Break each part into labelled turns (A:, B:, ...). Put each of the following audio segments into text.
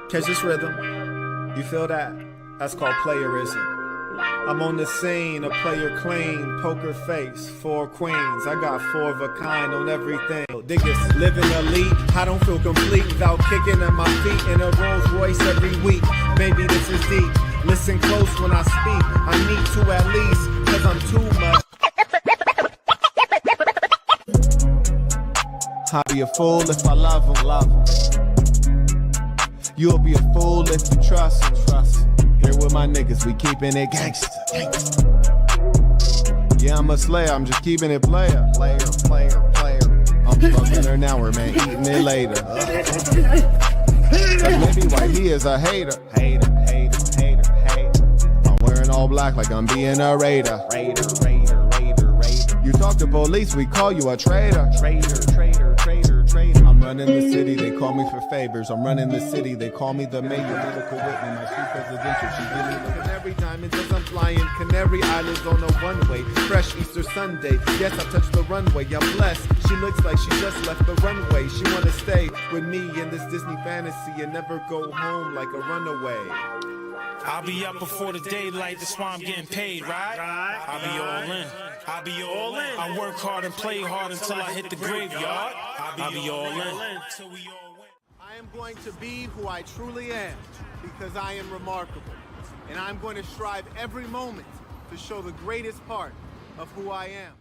A: Catch this rhythm. You feel that? That's called playerism. I'm on the scene, a player clean, poker face, 4 queens. I got 4 of a kind on everything. Diggers living elite, I don't feel complete without kicking at my feet in a Rolls Royce every week. Maybe this is deep. Listen close when I speak. I need to at least, cause I'm too much. I'll be a fool if I love him, You'll be a fool if you trust him, Here with my niggas, we keeping it gangsta. Yeah, I'm a slayer, I'm just keeping it player. I'm fucking her now, we're man eating it later. That's maybe why he is a hater. I'm wearing all black like I'm being a raider. You talk to police, we call you a traitor. I'm running the city, they call me for favors. I'm running the city, they call me the mayor. Lyrical Whitney, my sweet presidential. She give me the canary diamonds as I'm flying Canary Islands on a one-way. Fresh Easter Sunday, yes, I touched the runway. I'm blessed, she looks like she just left the runway. She wanna stay with me in this Disney fantasy and never go home like a runaway.
B: I'll be up before the daylight, that's why I'm getting paid, right? I'll be all in. I work hard and play hard until I hit the graveyard. I'll be all in.
A: I am going to be who I truly am because I am remarkable. And I'm going to strive every moment to show the greatest part of who I am.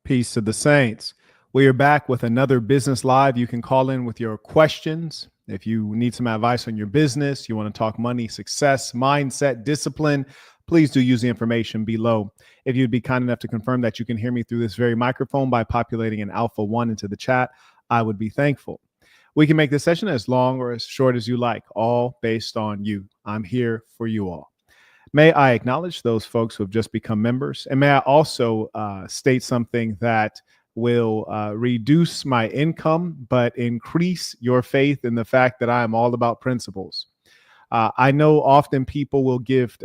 A: Peace to the saints. We are back with another Business Live. You can call in with your questions. If you need some advice on your business, you want to talk money, success, mindset, discipline, please do use the information below. If you'd be kind enough to confirm that you can hear me through this very microphone by populating an alpha 1 into the chat, I would be thankful. We can make this session as long or as short as you like, all based on you. I'm here for you all. May I acknowledge those folks who have just become members, and may I also state something that will reduce my income, but increase your faith in the fact that I am all about principles. I know often people will gift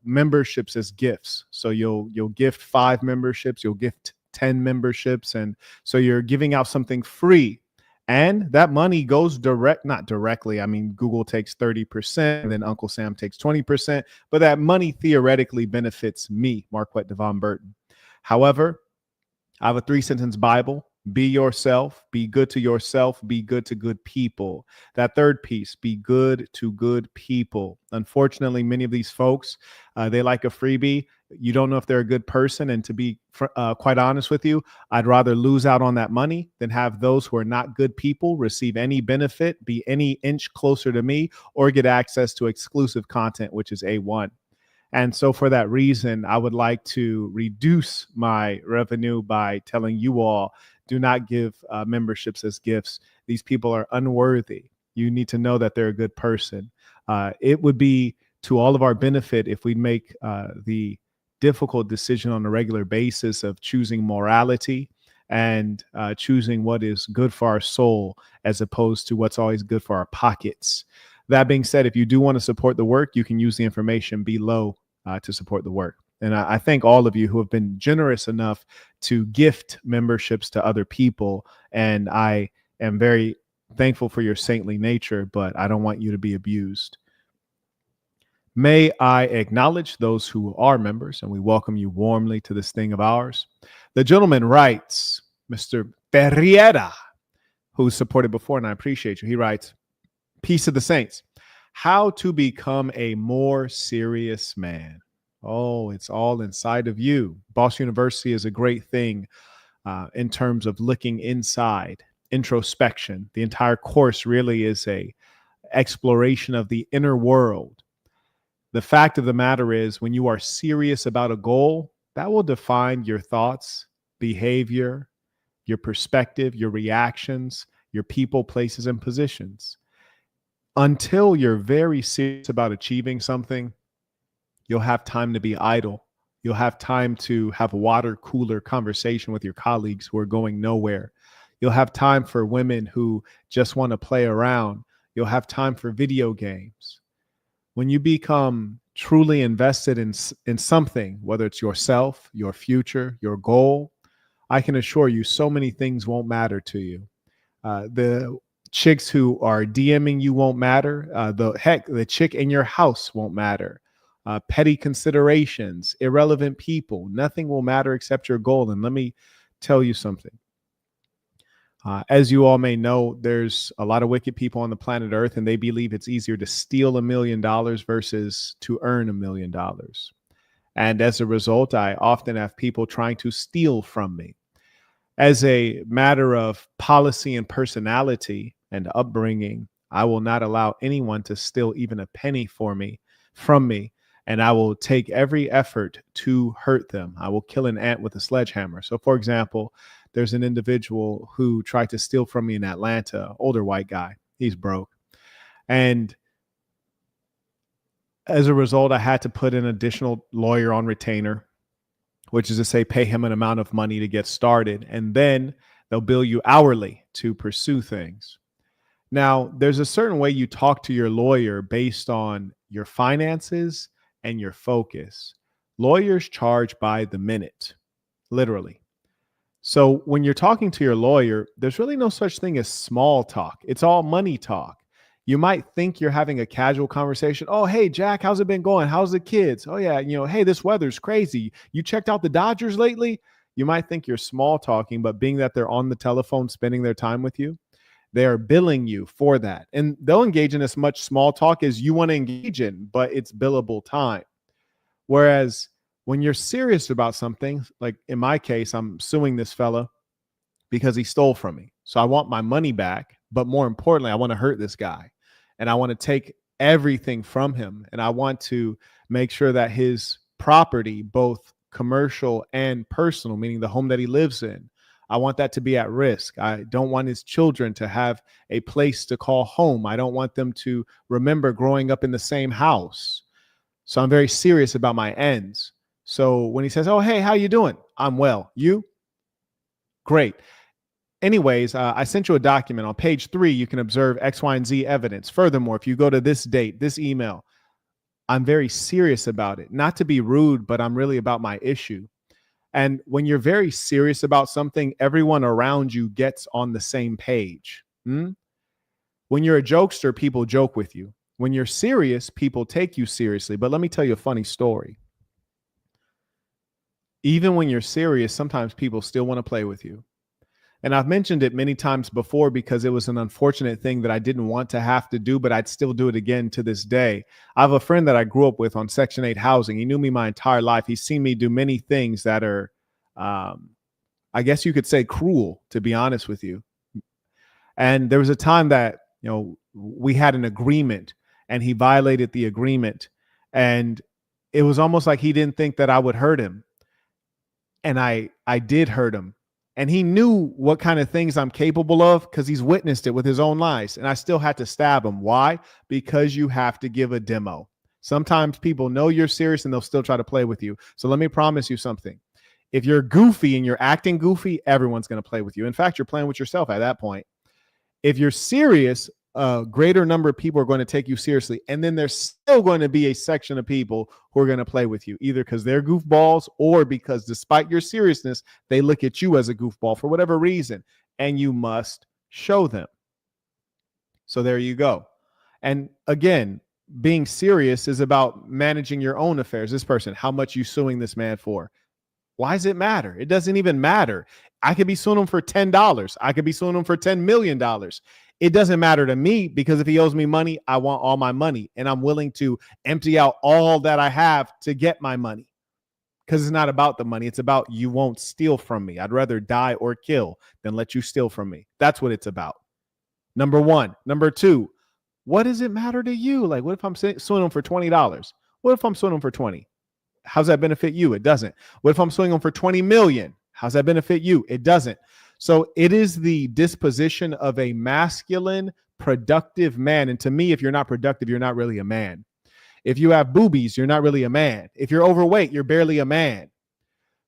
A: memberships as gifts. So you'll gift 5 memberships, you'll gift 10 memberships. And so you're giving out something free. And that money goes not directly. I mean, Google takes 30% and then Uncle Sam takes 20%. But that money theoretically benefits me, Marquett Burton. However, I have a 3-sentence Bible. Be yourself, be good to yourself, be good to good people. That third piece, be good to good people. Unfortunately, many of these folks, they like a freebie. You don't know if they're a good person. And to be quite honest with you, I'd rather lose out on that money than have those who are not good people receive any benefit, be any inch closer to me, or get access to exclusive content, which is A1. And so for that reason, I would like to reduce my revenue by telling you all, do not give memberships as gifts. These people are unworthy. You need to know that they're a good person. It would be to all of our benefit if we make the difficult decision on a regular basis of choosing morality and choosing what is good for our soul as opposed to what's always good for our pockets. That being said, if you do want to support the work, you can use the information below to support the work. And I thank all of you who have been generous enough to gift memberships to other people. And I am very thankful for your saintly nature, but I don't want you to be abused. May I acknowledge those who are members, and we welcome you warmly to this thing of ours. The gentleman writes, Mr. Ferreira, who's supported before, and I appreciate you. He writes, peace of the saints. How to become a more serious man. Oh, it's all inside of you. Boss University is a great thing in terms of looking inside, introspection. The entire course really is a exploration of the inner world. The fact of the matter is, when you are serious about a goal, that will define your thoughts, behavior, your perspective, your reactions, your people, places, and positions. Until you're very serious about achieving something, you'll have time to be idle. You'll have time to have water cooler conversation with your colleagues who are going nowhere. You'll have time for women who just want to play around. You'll have time for video games. When you become truly invested in something, whether it's yourself, your future, your goal, I can assure you so many things won't matter to you. The
C: chicks who are DMing you won't matter. The chick in your house won't matter. Petty considerations, irrelevant people, nothing will matter except your goal. And let me tell you something. As you all may know, there's a lot of wicked people on the planet Earth, and they believe it's easier to steal $1 million versus to earn $1 million. And as a result, I often have people trying to steal from me. As a matter of policy and personality and upbringing, I will not allow anyone to steal even a penny from me, and I will take every effort to hurt them. I will kill an ant with a sledgehammer. So, for example, there's an individual who tried to steal from me in Atlanta, older white guy. He's broke. And as a result, I had to put an additional lawyer on retainer, which is to say pay him an amount of money to get started. And then they'll bill you hourly to pursue things. Now, there's a certain way you talk to your lawyer based on your finances and your focus. Lawyers charge by the minute, literally. So when you're talking to your lawyer, there's really no such thing as small talk. It's all money talk. You might think you're having a casual conversation. Oh, hey, Jack, how's it been going? How's the kids? Oh, yeah, hey, this weather's crazy. You checked out the Dodgers lately? You might think you're small talking, but being that they're on the telephone spending their time with you, they are billing you for that. And they'll engage in as much small talk as you want to engage in, but it's billable time. Whereas when you're serious about something, like in my case, I'm suing this fella because he stole from me. So I want my money back, but more importantly, I want to hurt this guy and I want to take everything from him. And I want to make sure that his property, both commercial and personal, meaning the home that he lives in, I want that to be at risk. I don't want his children to have a place to call home. I don't want them to remember growing up in the same house. So I'm very serious about my ends. So when he says, oh, hey, how you doing? I'm well. You? Great. Anyways, I sent you a document. On page 3, you can observe X, Y, and Z evidence. Furthermore, if you go to this date, this email, I'm very serious about it. Not to be rude, but I'm really about my issue. And when you're very serious about something, everyone around you gets on the same page. When you're a jokester, people joke with you. When you're serious, people take you seriously. But let me tell you a funny story. Even when you're serious, sometimes people still want to play with you. And I've mentioned it many times before because it was an unfortunate thing that I didn't want to have to do, but I'd still do it again to this day. I have a friend that I grew up with on Section 8 housing. He knew me my entire life. He's seen me do many things that are, I guess you could say, cruel, to be honest with you. And there was a time that, we had an agreement and he violated the agreement. And it was almost like he didn't think that I would hurt him. And I did hurt him. And he knew what kind of things I'm capable of because he's witnessed it with his own eyes. And I still had to stab him. Why? Because you have to give a demo. Sometimes people know you're serious and they'll still try to play with you. So let me promise you something. If you're goofy and you're acting goofy, everyone's going to play with you. In fact, you're playing with yourself at that point. If you're serious, a greater number of people are going to take you seriously. And then there's still going to be a section of people who are going to play with you, either because they're goofballs or because despite your seriousness, they look at you as a goofball for whatever reason, and you must show them. So there you go. And again, being serious is about managing your own affairs. This person, how much you suing this man for? Why does it matter? It doesn't even matter. I could be suing him for $10. I could be suing him for $10 million. It doesn't matter to me because if he owes me money, I want all my money. And I'm willing to empty out all that I have to get my money because it's not about the money. It's about you won't steal from me. I'd rather die or kill than let you steal from me. That's what it's about. Number one. Number two, what does it matter to you? Like, what if I'm suing him for $20? What if I'm suing him for 20? How's that benefit you? It doesn't. What if I'm suing him for 20 million? How's that benefit you? It doesn't. So it is the disposition of a masculine, productive man. And to me, if you're not productive, you're not really a man. If you have boobies, you're not really a man. If you're overweight, you're barely a man.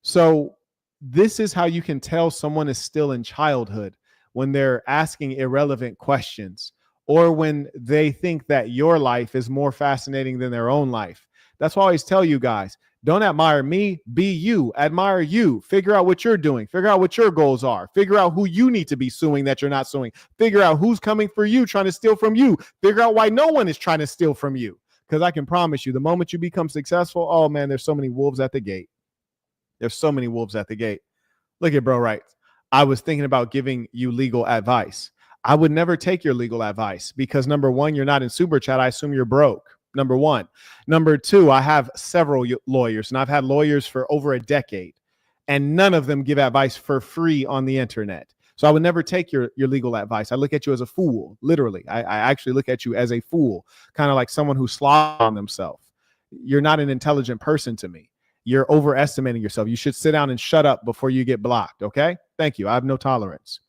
C: So this is how you can tell someone is still in childhood when they're asking irrelevant questions or when they think that your life is more fascinating than their own life. That's why I always tell you guys, don't admire me, be you, admire you, figure out what you're doing, figure out what your goals are, figure out who you need to be suing that you're not suing, figure out who's coming for you, trying to steal from you, figure out why no one is trying to steal from you. Because I can promise you, the moment you become successful, oh man, there's so many wolves at the gate. There's so many wolves at the gate. Look at bro, right? I was thinking about giving you legal advice. I would never take your legal advice because number one, you're not in super chat. I assume you're broke. Number one. Number two, I have several lawyers and I've had lawyers for over a decade and none of them give advice for free on the internet. So I would never take your legal advice. I look at you as a fool. Literally. I actually look at you as a fool, kind of like someone who sloths on themselves. You're not an intelligent person to me. You're overestimating yourself. You should sit down and shut up before you get blocked. Okay. Thank you. I have no tolerance.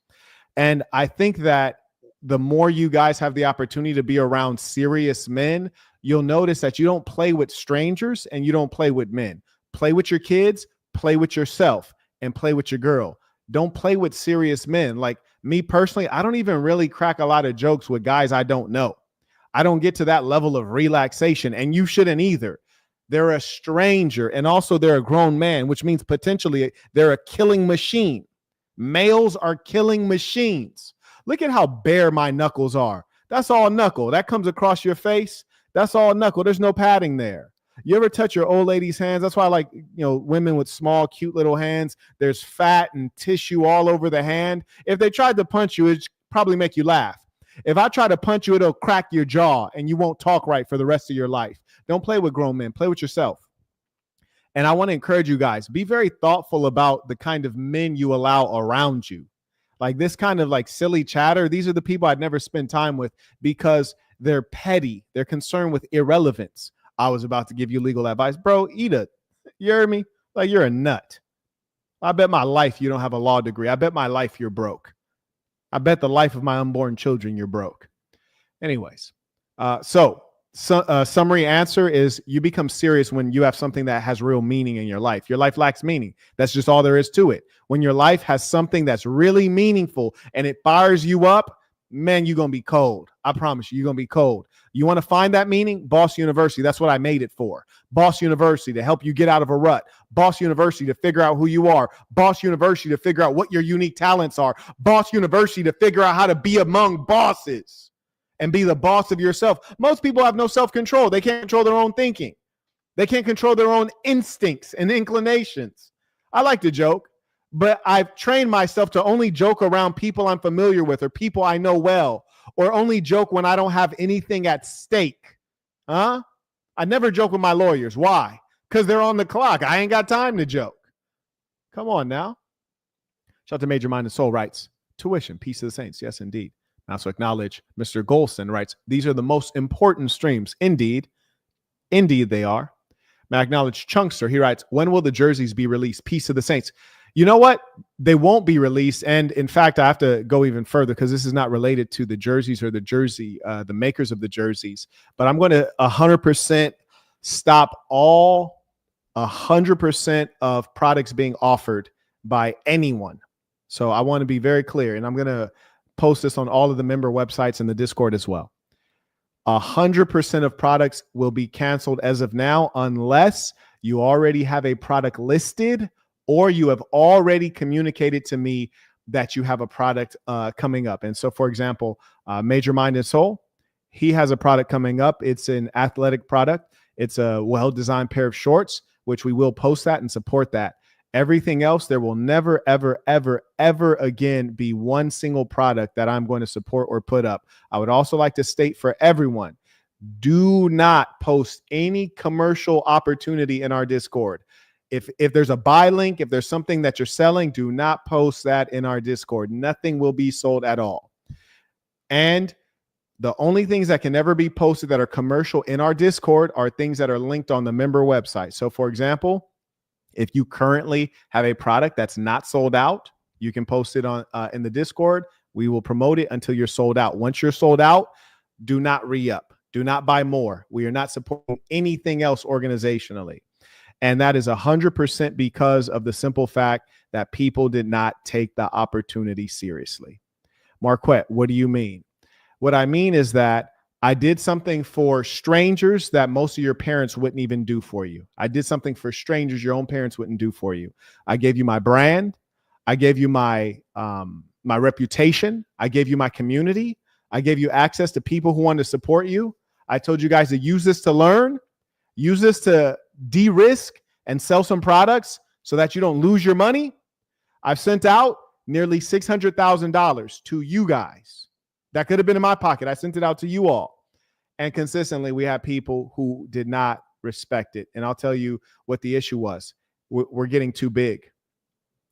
C: And I think that the more you guys have the opportunity to be around serious men, you'll notice that you don't play with strangers and you don't play with men. Play with your kids, play with yourself, and play with your girl. Don't play with serious men. Like me personally, I don't even really crack a lot of jokes with guys I don't know. I don't get to that level of relaxation, and you shouldn't either. They're a stranger, and also they're a grown man, which means potentially they're a killing machine. Males are killing machines. Look at how bare my knuckles are. That's all knuckle. That comes across your face. That's all knuckle. There's no padding there. You ever touch your old lady's hands? That's why I like, women with small, cute little hands. There's fat and tissue all over the hand. If they tried to punch you, it'd probably make you laugh. If I try to punch you, it'll crack your jaw and you won't talk right for the rest of your life. Don't play with grown men. Play with yourself. And I want to encourage you guys, be very thoughtful about the kind of men you allow around you. Like this kind of like silly chatter. These are the people I'd never spend time with because they're petty. They're concerned with irrelevance. I was about to give you legal advice. Bro, eat it. You hear me? Like you're a nut. I bet my life you don't have a law degree. I bet my life you're broke. I bet the life of my unborn children you're broke. Anyways, summary answer is you become serious when you have something that has real meaning in your life. Your life lacks meaning. That's just all there is to it. When your life has something that's really meaningful and it fires you up, man, you're going to be cold. I promise you, you're going to be cold. You want to find that meaning? Boss University. That's what I made it for. Boss University to help you get out of a rut. Boss University to figure out who you are. Boss University to figure out what your unique talents are. Boss University to figure out how to be among bosses and be the boss of yourself. Most people have no self-control. They can't control their own thinking. They can't control their own instincts and inclinations. I like to joke, but I've trained myself to only joke around people I'm familiar with or people I know well, or only joke when I don't have anything at stake. I never joke with my lawyers. Why? Because they're on the clock. I ain't got time to joke. Come on now. Shout out to Major Mind and Soul writes, tuition, peace of the saints. Yes, indeed. I also acknowledge Mr. Golson writes, these are the most important streams. Indeed. Indeed they are. I acknowledge Chunkster. He writes, when will the jerseys be released? Peace of the saints. You know what? They won't be released. And in fact, I have to go even further because this is not related to the jerseys or the makers of the jerseys. But I'm going to 100% stop all 100% of products being offered by anyone. So I want to be very clear. And I'm going to post this on all of the member websites and the Discord as well. 100% of products will be canceled as of now unless you already have a product listed or you have already communicated to me that you have a product coming up. And so, for example, Major Mind and Soul, he has a product coming up. It's an athletic product. It's a well-designed pair of shorts, which we will post that and support that. Everything else, there will never, ever, ever, ever again be one single product that I'm going to support or put up. I would also like to state for everyone, do not post any commercial opportunity in our Discord. If there's a buy link, if there's something that you're selling, do not post that in our Discord. Nothing will be sold at all. And the only things that can never be posted that are commercial in our Discord are things that are linked on the member website. So, for example, if you currently have a product that's not sold out, you can post it on in the Discord. We will promote it until you're sold out. Once you're sold out, do not re-up. Do not buy more. We are not supporting anything else organizationally. And that is 100% because of the simple fact that people did not take the opportunity seriously. Marquett, what do you mean? What I mean is that I did something for strangers that most of your parents wouldn't even do for you. I did something for strangers your own parents wouldn't do for you. I gave you my brand. I gave you my my reputation. I gave you my community. I gave you access to people who wanted to support you. I told you guys to use this to learn, use this to de-risk and sell some products so that you don't lose your money. I've sent out nearly $600,000 to you guys. That could have been in my pocket. I sent it out to you all. And consistently, we had people who did not respect it. And I'll tell you what the issue was. We're getting too big.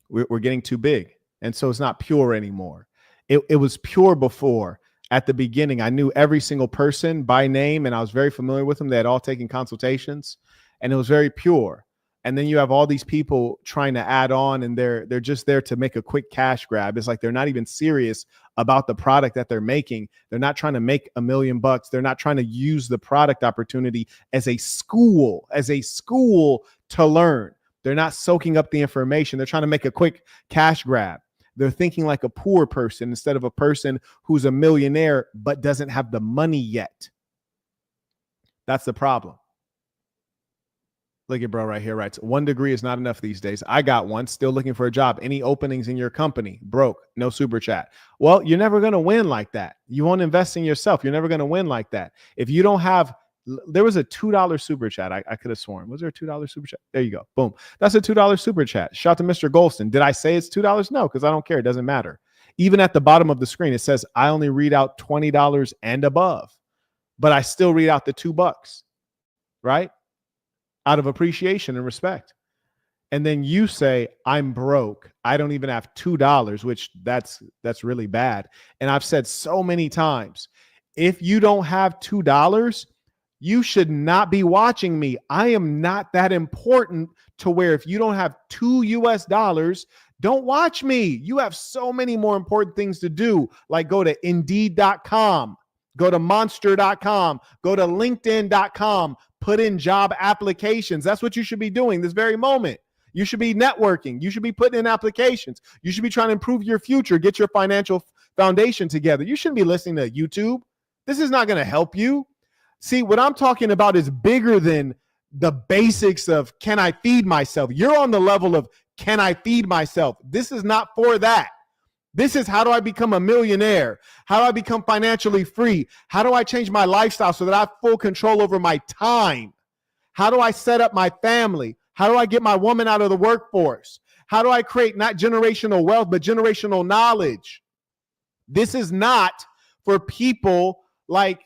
C: We're getting too big. And so it's not pure anymore. It was pure before. At the beginning, I knew every single person by name, and I was very familiar with them. They had all taken consultations, and it was very pure. And then you have all these people trying to add on, and they're just there to make a quick cash grab. It's like they're not even serious about the product that they're making. They're not trying to make $1 million. They're not trying to use the product opportunity as a school to learn. They're not soaking up the information. They're trying to make a quick cash grab. They're thinking like a poor person instead of a person who's a millionaire but doesn't have the money yet. That's the problem. Look at bro right here, right? 1 degree is not enough these days. I got one, still looking for a job. Any openings in your company? Broke, no super chat. Well, you're never going to win like that. You won't invest in yourself. You're never going to win like that. If you don't have, there was a $2 super chat. I could have sworn. Was there a $2 super chat? There you go. Boom. That's a $2 super chat. Shout out to Mr. Golston. Did I say it's $2? No, because I don't care. It doesn't matter. Even at the bottom of the screen, it says I only read out $20 and above, but I still read out the $2, right? Out of appreciation and respect. And then you say, I'm broke. I don't even have $2, which that's really bad. And I've said so many times, if you don't have $2, you should not be watching me. I am not that important to where if you don't have $2, don't watch me. You have so many more important things to do, like go to Indeed.com, go to Monster.com, go to LinkedIn.com, put in job applications. That's what you should be doing this very moment. You should be networking. You should be putting in applications. You should be trying to improve your future, get your financial foundation together. You shouldn't be listening to YouTube. This is not going to help you. See, what I'm talking about is bigger than the basics of can I feed myself? You're on the level of can I feed myself? This is not for that. This is how do I become a millionaire? How do I become financially free? How do I change my lifestyle so that I have full control over my time? How do I set up my family? How do I get my woman out of the workforce? How do I create not generational wealth, but generational knowledge? This is not for people like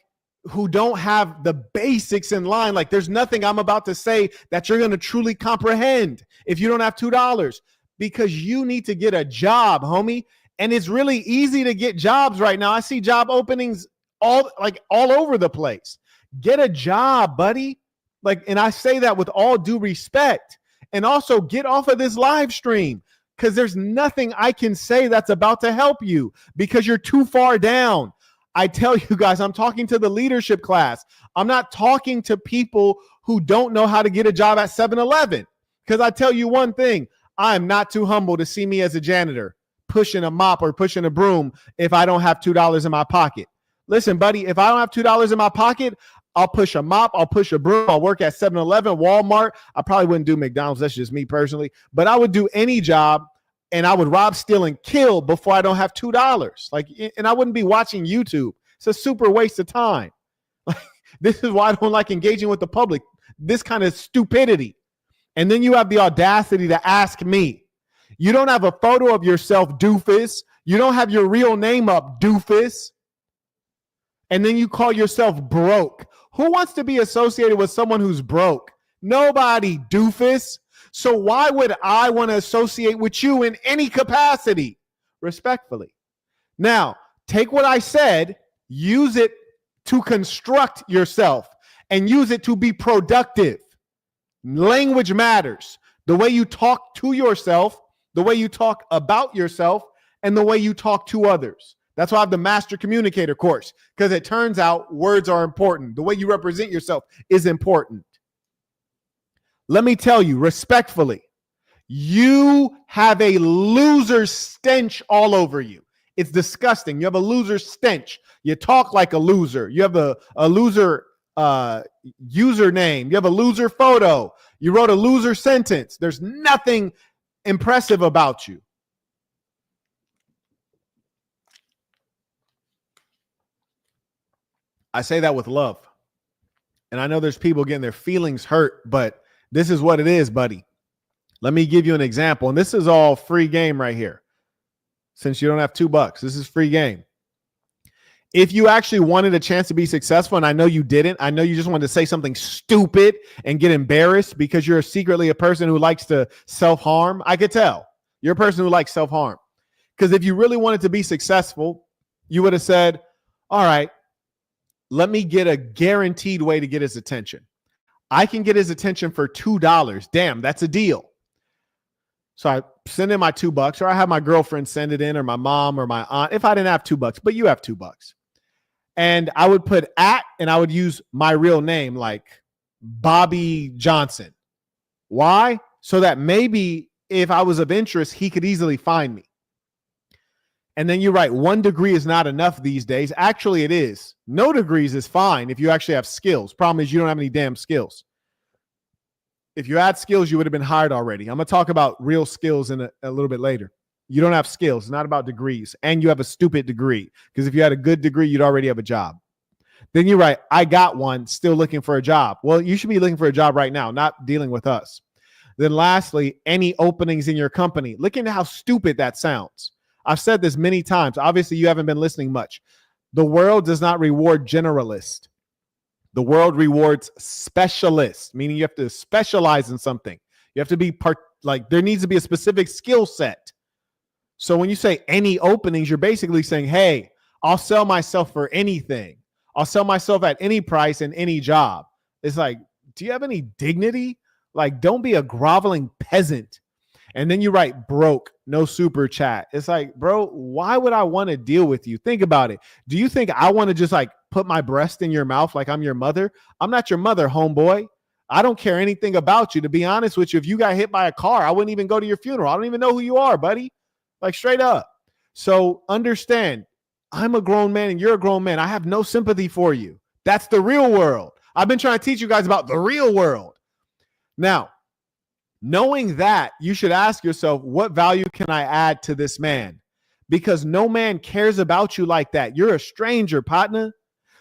C: who don't have the basics in line. Like there's nothing I'm about to say that you're going to truly comprehend if you don't have $2, because you need to get a job, homie. And it's really easy to get jobs right now. I see job openings all over the place. Get a job, buddy. And I say that with all due respect. And also get off of this live stream, because there's nothing I can say that's about to help you because you're too far down. I tell you guys, I'm talking to the leadership class. I'm not talking to people who don't know how to get a job at 7-Eleven. Because I tell you one thing, I am not too humble to see me as a janitor pushing a mop or pushing a broom if I don't have $2 in my pocket. Listen, buddy, if I don't have $2 in my pocket, I'll push a mop, I'll push a broom, I'll work at 7-Eleven, Walmart. I probably wouldn't do McDonald's. That's just me personally. But I would do any job, and I would rob, steal, and kill before I don't have $2. And I wouldn't be watching YouTube. It's a super waste of time. This is why I don't like engaging with the public. This kind of stupidity. And then you have the audacity to ask me. You don't have a photo of yourself, doofus. You don't have your real name up, doofus. And then you call yourself broke. Who wants to be associated with someone who's broke? Nobody, doofus. So why would I want to associate with you in any capacity? Respectfully. Now, take what I said, use it to construct yourself and use it to be productive. Language matters. The way you talk to yourself, the way you talk about yourself, and the way you talk to others. That's why I have the Master Communicator course, because it turns out words are important. The way you represent yourself is important. Let me tell you respectfully, you have a loser stench all over you. It's disgusting. You have a loser stench. You talk like a loser. You have a loser username. You have a loser photo. You wrote a loser sentence. There's nothing impressive about you. I say that with love. And I know there's people getting their feelings hurt, but this is what it is, buddy. Let me give you an example. And this is all free game right here. Since you don't have $2, this is free game. If you actually wanted a chance to be successful, and I know you didn't, I know you just wanted to say something stupid and get embarrassed because you're secretly a person who likes to self-harm. I could tell you're a person who likes self-harm. Because if you really wanted to be successful, you would have said, all right, let me get a guaranteed way to get his attention. I can get his attention for $2. Damn, that's a deal. So I send in my $2, or I have my girlfriend send it in, or my mom or my aunt, if I didn't have $2, but you have $2. And I would put @ and I would use my real name, like Bobby Johnson. Why? So that maybe if I was of interest, he could easily find me. And then you write 1 degree is not enough these days. Actually, it is. No degrees is fine if you actually have skills. Problem is you don't have any damn skills. If you had skills, you would have been hired already. I'm going to talk about real skills in a little bit later. You don't have skills. It's not about degrees. And you have a stupid degree, because if you had a good degree, you'd already have a job. Then you write, I got one, still looking for a job. Well, you should be looking for a job right now, not dealing with us. Then lastly, any openings in your company. Look into how stupid that sounds. I've said this many times. Obviously, you haven't been listening much. The world does not reward generalists. The world rewards specialists, meaning you have to specialize in something. You have to be there needs to be a specific skill set. So when you say any openings, you're basically saying, hey, I'll sell myself for anything. I'll sell myself at any price in any job. It's like, do you have any dignity? Like, don't be a groveling peasant. And then you write broke, no super chat. It's like, bro, why would I want to deal with you? Think about it. Do you think I want to just like put my breast in your mouth like I'm your mother? I'm not your mother, homeboy. I don't care anything about you. To be honest with you, if you got hit by a car, I wouldn't even go to your funeral. I don't even know who you are, buddy. Like, straight up. So understand, I'm a grown man and you're a grown man. I have no sympathy for you. That's the real world. I've been trying to teach you guys about the real world. Now, knowing that, you should ask yourself, what value can I add to this man? Because no man cares about you like that. You're a stranger, partner.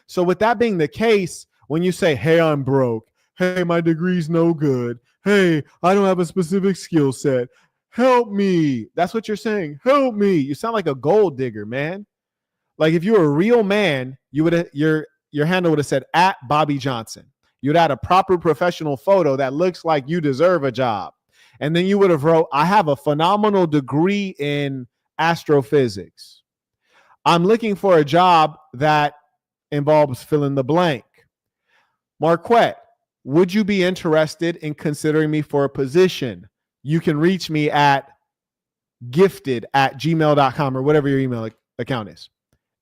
C: So with that being the case, when you say, hey, I'm broke. Hey, my degree's no good. Hey, I don't have a specific skill set. Help me. That's what you're saying. Help me. You sound like a gold digger, man. Like if you were a real man, you would have your handle would have said @Bobby Johnson. You'd add a proper professional photo that looks like you deserve a job. And then you would have wrote, I have a phenomenal degree in astrophysics. I'm looking for a job that involves fill in the blank. Marquett, would you be interested in considering me for a position? You can reach me at gifted@gmail.com or whatever your email account is.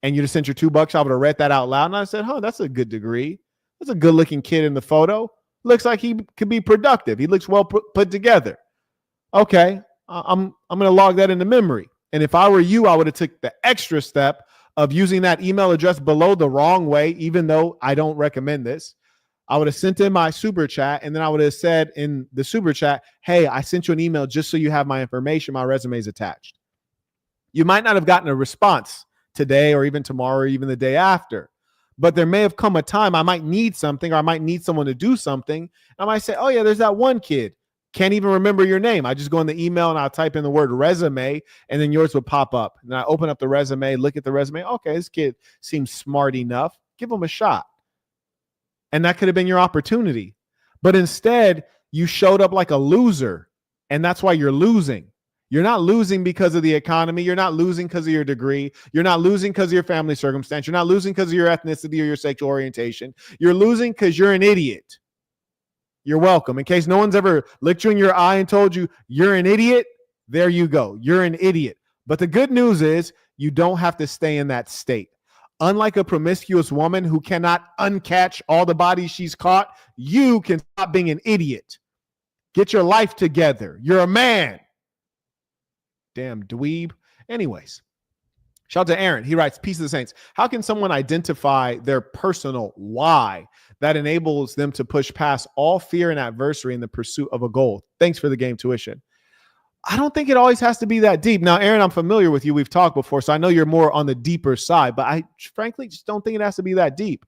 C: And you just sent your $2. I would have read that out loud. And I said, that's a good degree. That's a good looking kid in the photo. Looks like he could be productive. He looks well put together. Okay, I'm going to log that into memory. And if I were you, I would have took the extra step of using that email address below the wrong way, even though I don't recommend this. I would have sent in my super chat, and then I would have said in the super chat, hey, I sent you an email just so you have my information. My resume is attached. You might not have gotten a response today or even tomorrow or even the day after, but there may have come a time I might need something, or I might need someone to do something. I might say, oh yeah, there's that one kid. Can't even remember your name. I just go in the email and I'll type in the word resume, and then yours would pop up. And I open up the resume, look at the resume. Okay, this kid seems smart enough. Give him a shot. And that could have been your opportunity. But instead, you showed up like a loser. And that's why you're losing. You're not losing because of the economy. You're not losing because of your degree. You're not losing because of your family circumstance. You're not losing because of your ethnicity or your sexual orientation. You're losing because you're an idiot. You're welcome. In case no one's ever looked you in your eye and told you you're an idiot, there you go. You're an idiot. But the good news is you don't have to stay in that state. Unlike a promiscuous woman who cannot uncatch all the bodies she's caught, you can stop being an idiot. Get your life together. You're a man. Damn dweeb. Anyways, Shout out to Aaron. He writes, Peace of the Saints. How can someone identify their personal why that enables them to push past all fear and adversity in the pursuit of a goal? Thanks for the game tuition. I don't think it always has to be that deep. Now, Aaron, I'm familiar with you. We've talked before, so I know you're more on the deeper side, but I frankly just don't think it has to be that deep.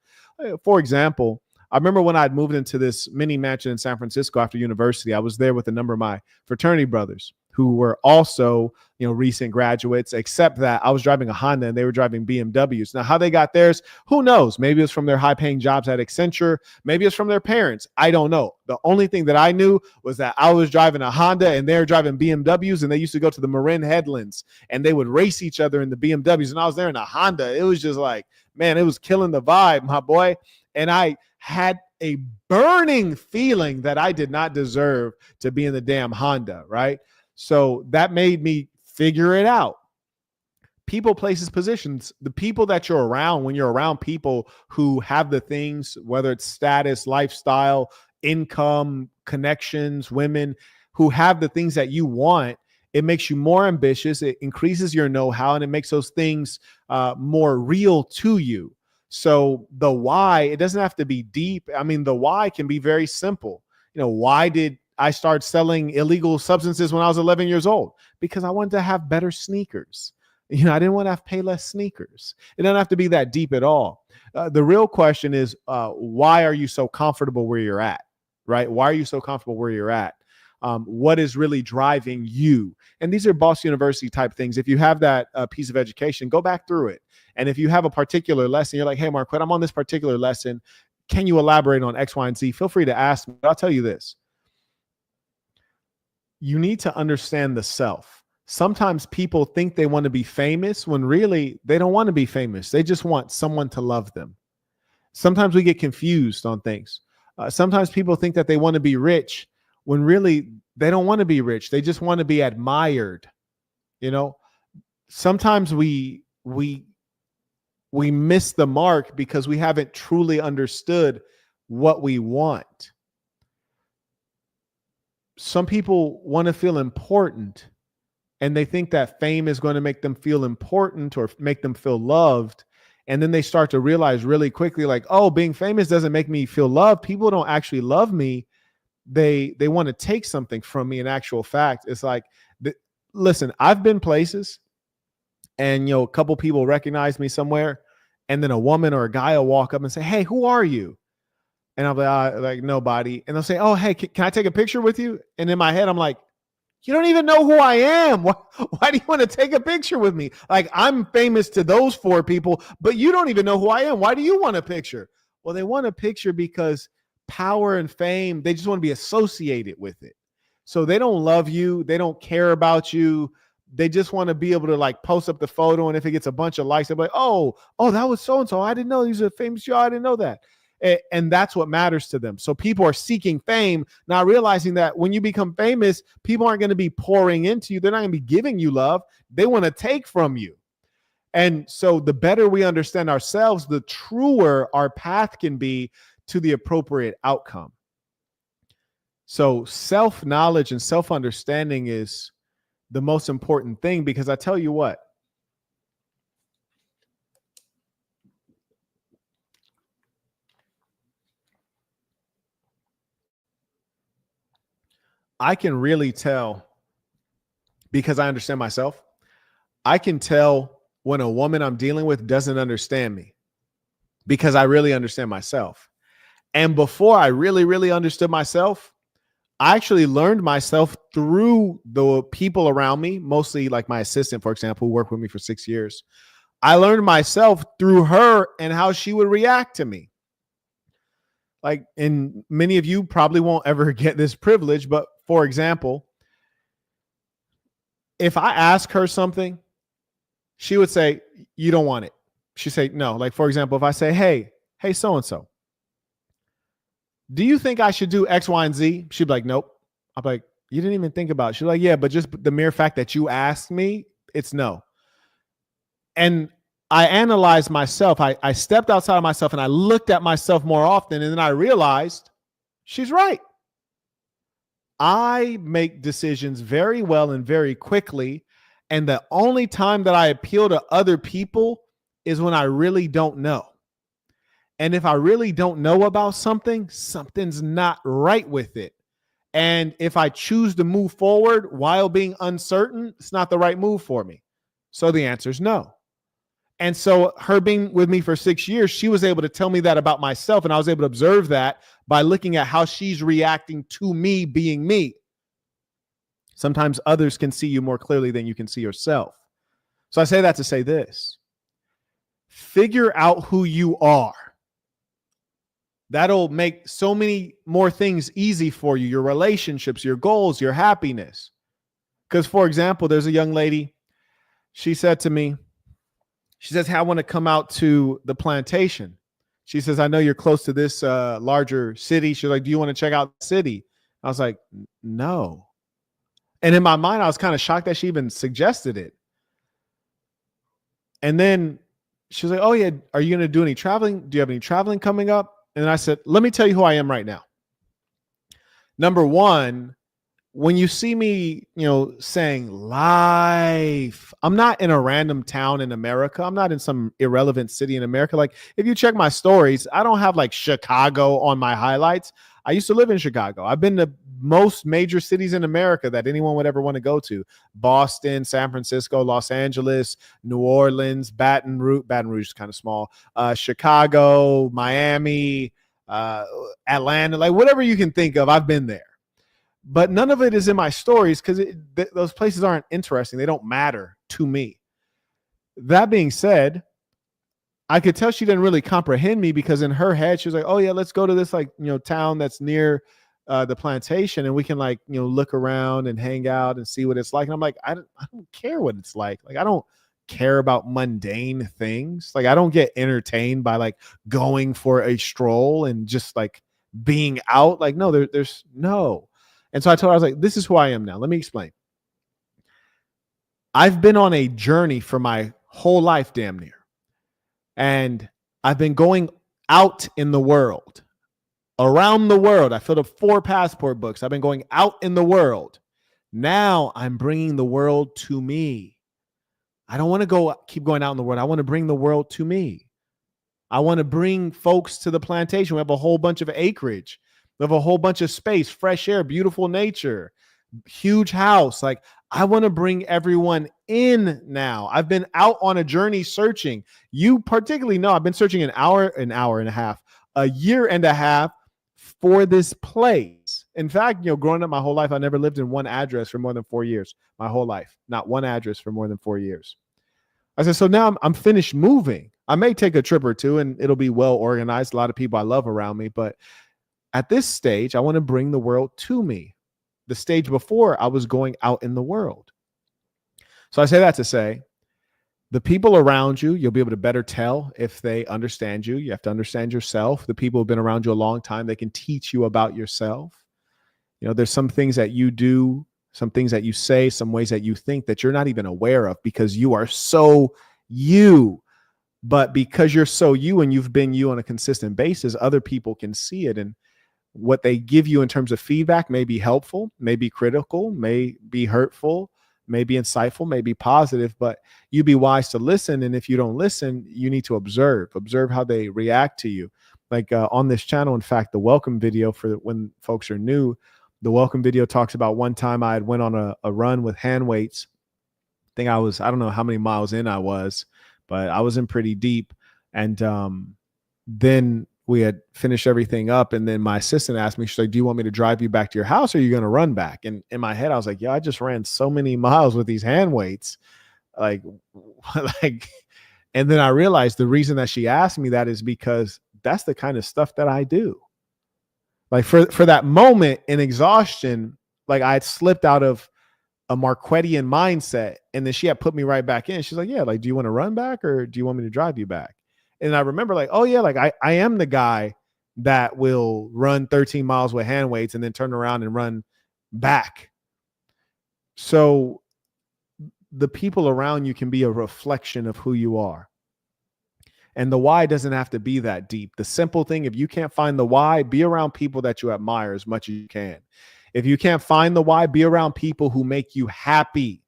C: For example, I remember when I'd moved into this mini mansion in San Francisco after university, I was there with a number of my fraternity brothers who were also, recent graduates, except that I was driving a Honda and they were driving BMWs. Now, how they got theirs, who knows? Maybe it's from their high-paying jobs at Accenture. Maybe it's from their parents. I don't know. The only thing that I knew was that I was driving a Honda and they were driving BMWs, and they used to go to the Marin Headlands and they would race each other in the BMWs. And I was there in a Honda. It was just like, man, it was killing the vibe, my boy. And I had a burning feeling that I did not deserve to be in the damn Honda, right? So that made me figure it out. People, places, positions, the people that you're around, when you're around people who have the things, whether it's status, lifestyle, income, connections, women who have the things that you want, it makes you more ambitious. It increases your know-how, and it makes those things more real to you. So the why, it doesn't have to be deep. I mean, the why can be very simple. Why did I start selling illegal substances when I was 11 years old? Because I wanted to have better sneakers. I didn't want to have pay less sneakers. It doesn't have to be that deep at all. The real question is, why are you so comfortable where you're at, right? Why are you so comfortable where you're at? What is really driving you? And these are Boston University type things. If you have that piece of education, go back through it. And if you have a particular lesson, you're like, hey, Marquett, I'm on this particular lesson. Can you elaborate on X, Y, and Z? Feel free to ask me. I'll tell you this. You need to understand the self. Sometimes people think they want to be famous when really they don't want to be famous. They just want someone to love them. Sometimes we get confused on things. Sometimes people think that they want to be rich when really they don't want to be rich. They just want to be admired. Sometimes we miss the mark because we haven't truly understood what we want. Some people want to feel important, and they think that fame is going to make them feel important or make them feel loved. And then they start to realize really quickly, like, oh, being famous doesn't make me feel loved. People don't actually love me. They want to take something from me. In actual fact, it's like, listen, I've been places and, a couple people recognize me somewhere, and then a woman or a guy will walk up and say, hey, who are you? And I'll be like, nobody. And they'll say, oh, hey, can I take a picture with you? And in my head, I'm like, you don't even know who I am. Why do you want to take a picture with me? Like, I'm famous to those 4 people, but you don't even know who I am. Why do you want a picture? Well, they want a picture because power and fame, they just want to be associated with it. So they don't love you. They don't care about you. They just want to be able to like post up the photo. And if it gets a bunch of likes, they'll be like, oh, that was so-and-so. I didn't know he's a famous guy. I didn't know that. And that's what matters to them. So people are seeking fame, not realizing that when you become famous, people aren't going to be pouring into you. They're not going to be giving you love. They want to take from you. And so the better we understand ourselves, the truer our path can be to the appropriate outcome. So self-knowledge and self-understanding is the most important thing, because I tell you what, I can really tell, because I understand myself. I can tell when a woman I'm dealing with doesn't understand me, because I really understand myself. And before I really, really understood myself, I actually learned myself through the people around me, mostly like my assistant, for example, who worked with me for 6 years. I learned myself through her and how she would react to me. Like, and many of you probably won't ever get this privilege, but for example, if I ask her something, she would say, you don't want it. She'd say, no. Like, for example, if I say, hey, so-and-so, do you think I should do X, Y, and Z? She'd be like, nope. I'm like, you didn't even think about it. She's like, yeah, but just the mere fact that you asked me, it's no. And I analyzed myself. I stepped outside of myself and I looked at myself more often. And then I realized she's right. I make decisions very well and very quickly. And the only time that I appeal to other people is when I really don't know. And if I really don't know about something, something's not right with it. And if I choose to move forward while being uncertain, it's not the right move for me. So the answer is no. And so her being with me for 6 years, she was able to tell me that about myself. And I was able to observe that by looking at how she's reacting to me being me. Sometimes others can see you more clearly than you can see yourself. So I say that to say this. Figure out who you are. That'll make so many more things easy for you, your relationships, your goals, your happiness. Because, for example, there's a young lady, she said to me, she says, hey, I want to come out to the plantation. She says, I know you're close to this larger city. She's like, do you want to check out the city? I was like, no. And in my mind, I was kind of shocked that she even suggested it. And then she was like, oh, yeah, are you going to do any traveling? Do you have any traveling coming up? And I said, let me tell you who I am right now. Number one, when you see me, saying life, I'm not in a random town in America. I'm not in some irrelevant city in America. Like if you check my stories, I don't have like Chicago on my highlights. I used to live in Chicago. I've been to most major cities in America that anyone would ever want to go to. Boston, San Francisco, Los Angeles, New Orleans, Baton Rouge is kind of small. Chicago, Miami, Atlanta, like whatever you can think of, I've been there. But none of it is in my stories because those places aren't interesting. They don't matter to me. That being said, I could tell she didn't really comprehend me because in her head, she was like, oh, yeah, let's go to this town that's near the plantation and we can look around and hang out and see what it's like. And I'm like, I don't care what it's like. Like, I don't care about mundane things. Like, I don't get entertained by going for a stroll and just being out. Like, no, there's no. And so I told her, I was like, this is who I am now. Let me explain. I've been on a journey for my whole life, damn near. And I've been going out in the world, around the world. I filled up 4 passport books. I've been going out in the world. Now I'm bringing the world to me. I don't want to keep going out in the world. I want to bring the world to me. I want to bring folks to the plantation. We have a whole bunch of acreage. We have a whole bunch of space, fresh air, beautiful nature, huge house. I want to bring everyone in now. I've been out on a journey searching. You particularly know I've been searching an hour and a half, a year and a half for this place. In fact, growing up my whole life, I never lived in one address for more than 4 years. My whole life, not one address for more than 4 years. I said, so now I'm finished moving. I may take a trip or two and it'll be well organized. A lot of people I love around me, but at this stage, I want to bring the world to me. The stage before, I was going out in the world. So I say that to say, the people around you, you'll be able to better tell if they understand you. You have to understand yourself. The people who've been around you a long time, they can teach you about yourself. There's some things that you do, some things that you say, some ways that you think that you're not even aware of because you are so you. But because you're so you and you've been you on a consistent basis, other people can see it. And what they give you in terms of feedback may be helpful, may be critical, may be hurtful, may be insightful, may be positive, but you be wise to listen. And if you don't listen, you need to observe how they react to you. On this channel, in fact, the welcome video for when folks are new, the welcome video talks about one time I had went on a run with hand weights. I don't know how many miles in I was, but I was in pretty deep. And then we had finished everything up. And then my assistant asked me, she's like, do you want me to drive you back to your house or are you going to run back? And in my head, I was like, yeah, I just ran so many miles with these hand weights. And then I realized the reason that she asked me that is because that's the kind of stuff that I do. For that moment in exhaustion, I had slipped out of a Marquettian mindset. And then she had put me right back in. She's like, yeah, do you want to run back or do you want me to drive you back? And I remember oh yeah, I am the guy that will run 13 miles with hand weights and then turn around and run back. So the people around you can be a reflection of who you are. And the why doesn't have to be that deep. The simple thing, if you can't find the why, be around people that you admire as much as you can. If you can't find the why, be around people who make you happy.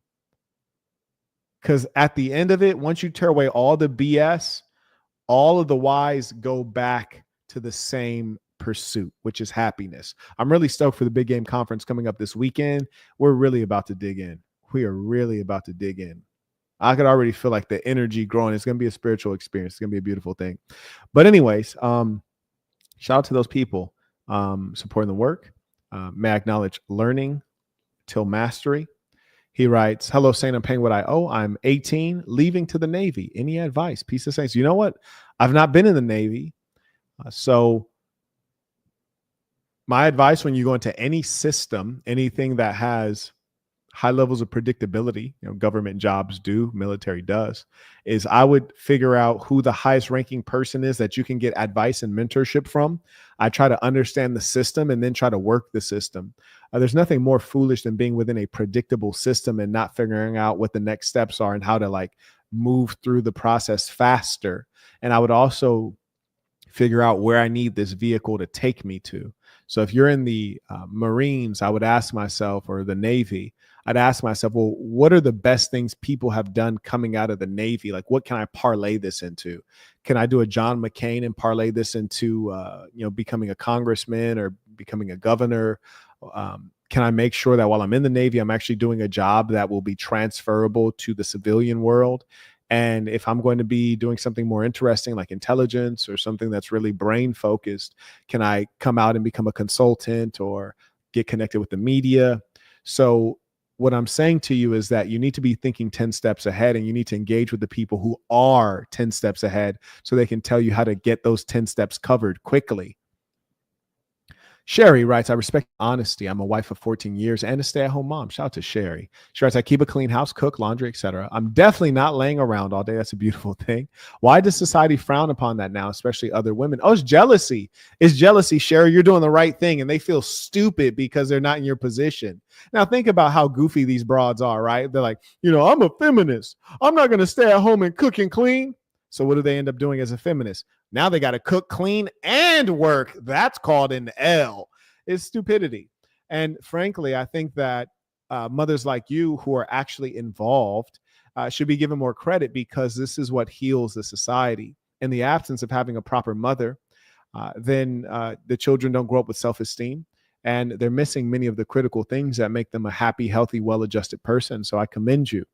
C: Because at the end of it, once you tear away all the BS, all of the whys go back to the same pursuit, which is happiness. I'm really stoked for the Big Game Conference coming up this weekend. We're really about to dig in. We are really about to dig in. I could already feel like the energy growing. It's going to be a spiritual experience. It's going to be a beautiful thing. But anyways, shout out to those people supporting the work. May I acknowledge learning till mastery. He writes, hello, Saint, I'm paying what I owe. I'm 18, leaving to the Navy. Any advice? Peace of Saints. You know what? I've not been in the Navy. So my advice when you go into any system, anything that has high levels of predictability, government jobs do, military does, is I would figure out who the highest ranking person is that you can get advice and mentorship from. I try to understand the system and then try to work the system. There's nothing more foolish than being within a predictable system and not figuring out what the next steps are and how to move through the process faster. And I would also figure out where I need this vehicle to take me to. So if you're in the Marines, I would ask myself, or the Navy, I'd ask myself, well, what are the best things people have done coming out of the Navy? What can I parlay this into? Can I do a John McCain and parlay this into, becoming a congressman or becoming a governor? Can I make sure that while I'm in the Navy, I'm actually doing a job that will be transferable to the civilian world? And if I'm going to be doing something more interesting, like intelligence or something that's really brain focused, can I come out and become a consultant or get connected with the media? So what I'm saying to you is that you need to be thinking 10 steps ahead, and you need to engage with the people who are 10 steps ahead so they can tell you how to get those 10 steps covered quickly. Sherry writes, I respect honesty. I'm a wife of 14 years and a stay-at-home mom. Shout out to Sherry. She writes, I keep a clean house, cook, laundry, etc. I'm definitely not laying around all day. That's a beautiful thing. Why does society frown upon that now, especially other women? Oh, it's jealousy. It's jealousy, Sherry. You're doing the right thing, and they feel stupid because they're not in your position. Now, think about how goofy these broads are, right? They're like, I'm a feminist. I'm not going to stay at home and cook and clean. So what do they end up doing as a feminist? Now they got to cook, clean, and work. That's called an L. It's stupidity. And frankly, I think that mothers like you who are actually involved should be given more credit, because this is what heals the society. In the absence of having a proper mother, then the children don't grow up with self-esteem, and they're missing many of the critical things that make them a happy, healthy, well-adjusted person. So I commend you.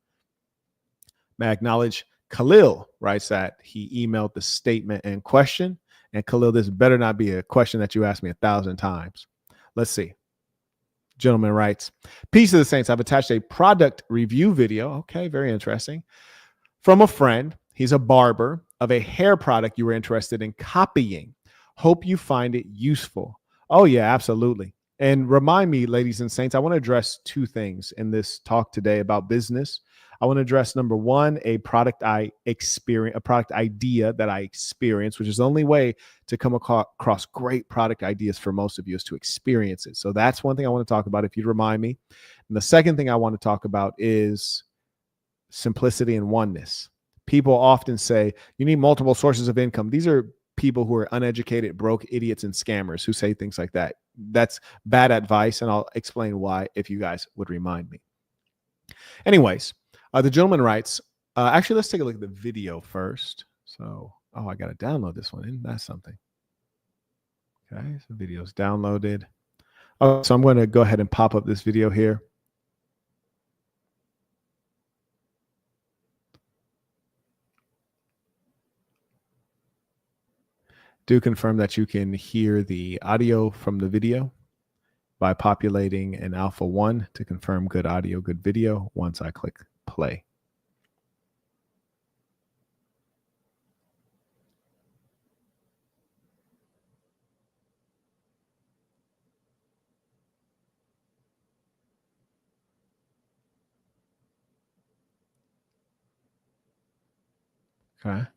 C: May I acknowledge Khalil writes that he emailed the statement in question. And Khalil, this better not be a question that you asked me 1,000 times. Let's see. Gentleman writes, peace of the saints. I've attached a product review video. Okay, very interesting. From a friend. He's a barber, of a hair product you were interested in copying. Hope you find it useful. Oh, yeah, absolutely. And remind me, ladies and saints, I want to address two things in this talk today about business. I want to address, number one, a product idea that I experienced, which is the only way to come across great product ideas for most of you, is to experience it. So that's one thing I want to talk about, if you'd remind me. And the second thing I want to talk about is simplicity and oneness. People often say you need multiple sources of income. These are people who are uneducated, broke, idiots, and scammers who say things like that. That's bad advice, and I'll explain why if you guys would remind me. Anyways, the gentleman writes, actually, let's take a look at the video first. So, I got to download this one. Isn't that something? Okay, so video's downloaded. Oh, so I'm going to go ahead and pop up this video here. Do confirm that you can hear the audio from the video by populating an alpha 1 to confirm good audio, good video once I click play. Okay.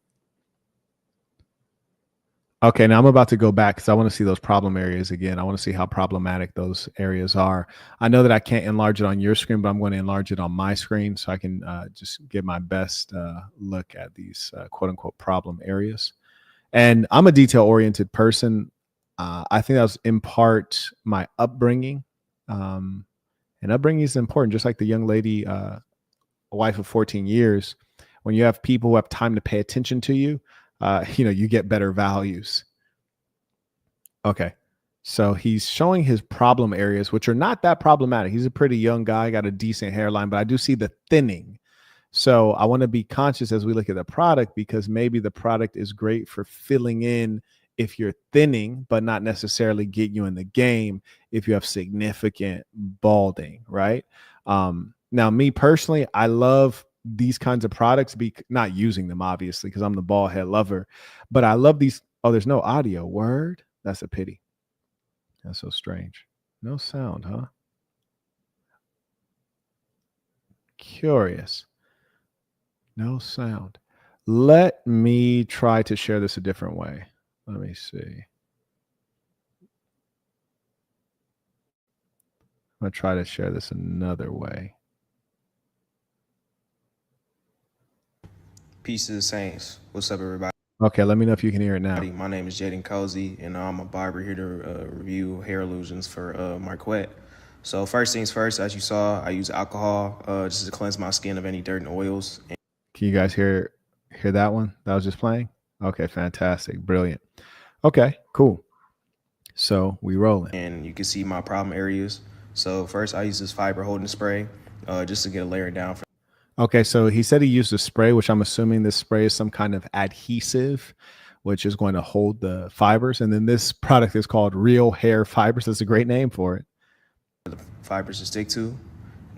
C: Okay, now I'm about to go back because I want to see those problem areas again. I want to see how problematic those areas are. I know that I can't enlarge it on your screen, but I'm going to enlarge it on my screen so I can just get my best look at these quote unquote problem areas. And I'm a detail-oriented person. I think that was in part my upbringing. And upbringing is important, just like the young lady a wife of 14 years, when you have people who have time to pay attention to you, you get better values. Okay. So he's showing his problem areas, which are not that problematic. He's a pretty young guy, got a decent hairline, but I do see the thinning. So I want to be conscious as we look at the product, because maybe the product is great for filling in if you're thinning, but not necessarily get you in the game if you have significant balding, right? Now, me personally, I love these kinds of products, not using them, obviously, because I'm the bald head lover, but I love these. Oh, there's no audio. Word? That's a pity. That's so strange. No sound, huh? Curious. No sound. Let me try to share this a different way. Let me see. I'm going to try to share this another way.
D: Peace to the Saints. What's up, everybody?
C: Okay, let me know if you can hear it now.
D: My name is Jaden Cozy, and I'm a barber here to review hair illusions for Marquett. So first things first, as you saw, I use alcohol just to cleanse my skin of any dirt and oils.
C: Can you guys hear that one that I was just playing? Okay, fantastic. Brilliant. Okay, cool. So we rolling.
D: And you can see my problem areas. So first, I use this fiber holding spray just to get a layer down.
C: Okay, so he said he used a spray, which I'm assuming this spray is some kind of adhesive, which is going to hold the fibers. And then this product is called Real Hair Fibers. That's a great name for it.
D: The fibers to stick to.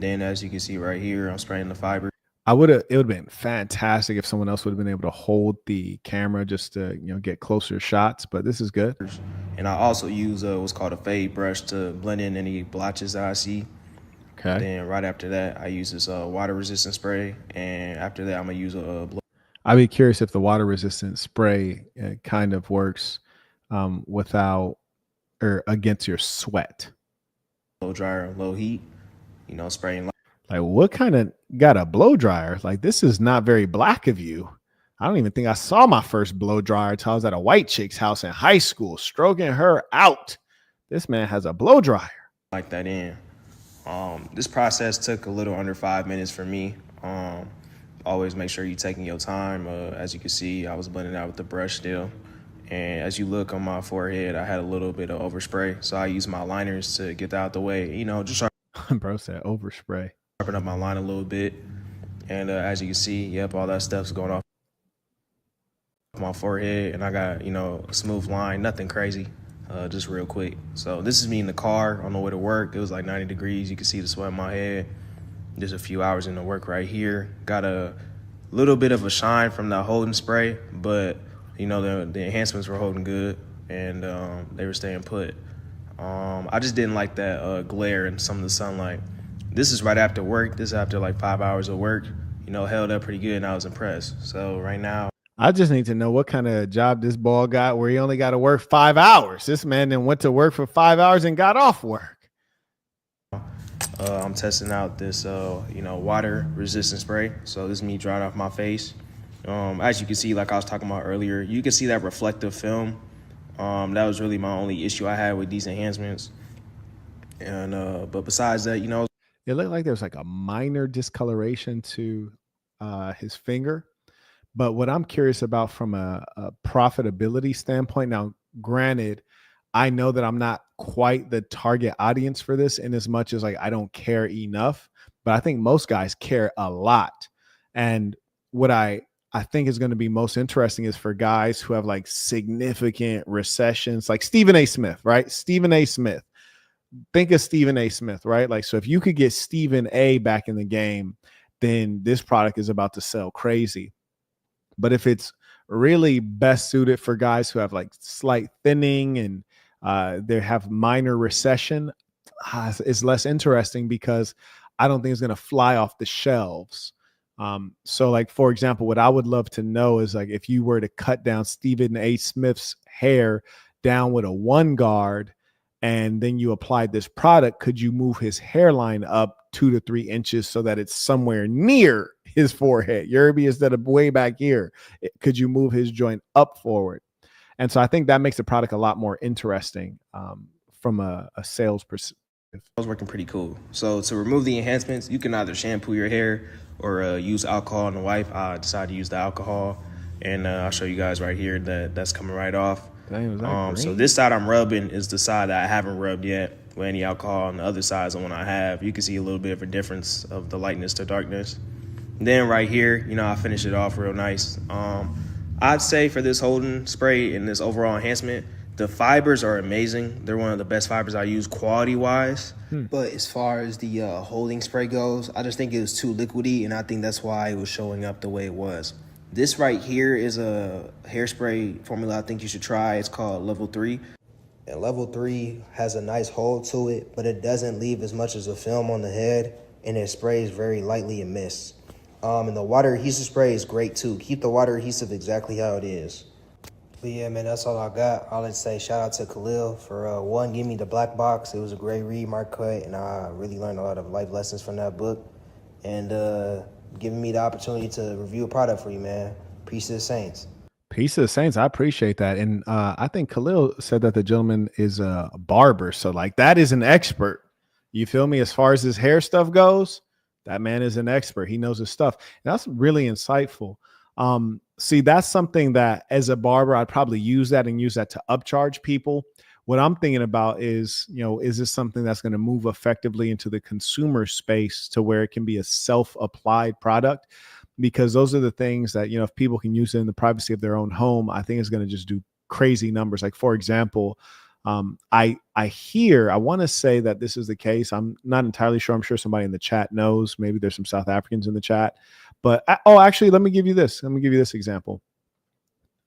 D: Then, as you can see right here, I'm spraying the fiber.
C: It would have been fantastic if someone else would have been able to hold the camera just to get closer shots, but this is good.
D: And I also use what's called a fade brush to blend in any blotches that I see.
C: Okay.
D: Then right after that, I use this water resistant spray, and after that, I'm gonna use a.
C: I'd be curious if the water resistant spray kind of works without or against your sweat.
D: Blow dryer, low heat, spraying.
C: Like, what kind of got a blow dryer? Like, this is not very black of you. I don't even think I saw my first blow dryer until I was at a white chick's house in high school, stroking her out. This man has a blow dryer.
D: Like that in. This process took a little under 5 minutes for me. Always make sure you're taking your time. As you can see, I was blending out with the brush still. And as you look on my forehead, I had a little bit of overspray. So I use my liners to get that out the way, just
C: Bro said overspray.
D: Sharpen up my line a little bit. And as you can see, yep, all that stuff's going off my forehead. And I got, a smooth line, nothing crazy. Just real quick. So this is me in the car on the way to work. It was like 90 degrees. You can see the sweat on my head. There's a few hours in the work right here. Got a little bit of a shine from that holding spray, but the enhancements were holding good, and they were staying put. I just didn't like that glare and some of the sunlight. This is right after work. This is after like 5 hours of work. Held up pretty good, and I was impressed. So right now,
C: I just need to know what kind of job this ball got where he only got to work 5 hours. This man then went to work for 5 hours and got off work.
D: I'm testing out this, water resistant spray. So this is me drying off my face. As you can see, like I was talking about earlier, you can see that reflective film. That was really my only issue I had with these enhancements. And but besides that,
C: it looked like there was like a minor discoloration to his finger. But what I'm curious about from a profitability standpoint, now, granted, I know that I'm not quite the target audience for this in as much as I don't care enough, but I think most guys care a lot. And what I think is going to be most interesting is for guys who have like significant recessions, like Stephen A. Smith, right? Stephen A. Smith. Think of Stephen A. Smith, right? Like, so if you could get Stephen A. back in the game, then this product is about to sell crazy. But if it's really best suited for guys who have like slight thinning and they have minor recession, it's less interesting because I don't think it's going to fly off the shelves. So like, for example, what I would love to know is like, if you were to cut down Stephen A. Smith's hair down with a 1 guard and then you applied this product, could you move his hairline up 2 to 3 inches so that it's somewhere near his forehead, Yerby, instead of way back here? Could you move his joint up forward? And so I think that makes the product a lot more interesting from a sales perspective.
D: I was working pretty cool. So to remove the enhancements, you can either shampoo your hair or use alcohol on the wife, I decided to use the alcohol. And I'll show you guys right here that's coming right off.
C: Dang, was that
D: So
C: green?
D: this side I'm rubbing is the side that I haven't rubbed yet with any alcohol, and the other side is the one I have. You can see a little bit of a difference of the lightness to darkness. And then right here, I finish it off real nice. I'd say for this holding spray and this overall enhancement, the fibers are amazing. They're one of the best fibers I use quality-wise. But as far as the holding spray goes, I just think it was too liquidy, and I think that's why it was showing up the way it was. This right here is a hairspray formula I think you should try. It's called Level 3. And Level 3 has a nice hold to it, but it doesn't leave as much as a film on the head, and it sprays very lightly and mists. And the water adhesive spray is great too. Keep the water adhesive exactly how it is. But yeah, man, that's all I got. I'll just say shout out to Khalil for one, give me the black box. It was a great read, Marquett, and I really learned a lot of life lessons from that book. And giving me the opportunity to review a product for you, man. Peace to the Saints.
C: Peace to the Saints. I appreciate that. And I think Khalil said that the gentleman is a barber. So like that is an expert. You feel me? As far as his hair stuff goes, that man is an expert. He knows his stuff. And that's really insightful. See, that's something that as a barber, I'd probably use that to upcharge people. What I'm thinking about is, is this something that's going to move effectively into the consumer space to where it can be a self-applied product? Because those are the things that, if people can use it in the privacy of their own home, I think it's going to just do crazy numbers. Like, for example, I want to say that this is the case. I'm not entirely sure. I'm sure somebody in the chat knows. Maybe there's some South Africans in the chat. But, actually, let me give you this. Let me give you this example.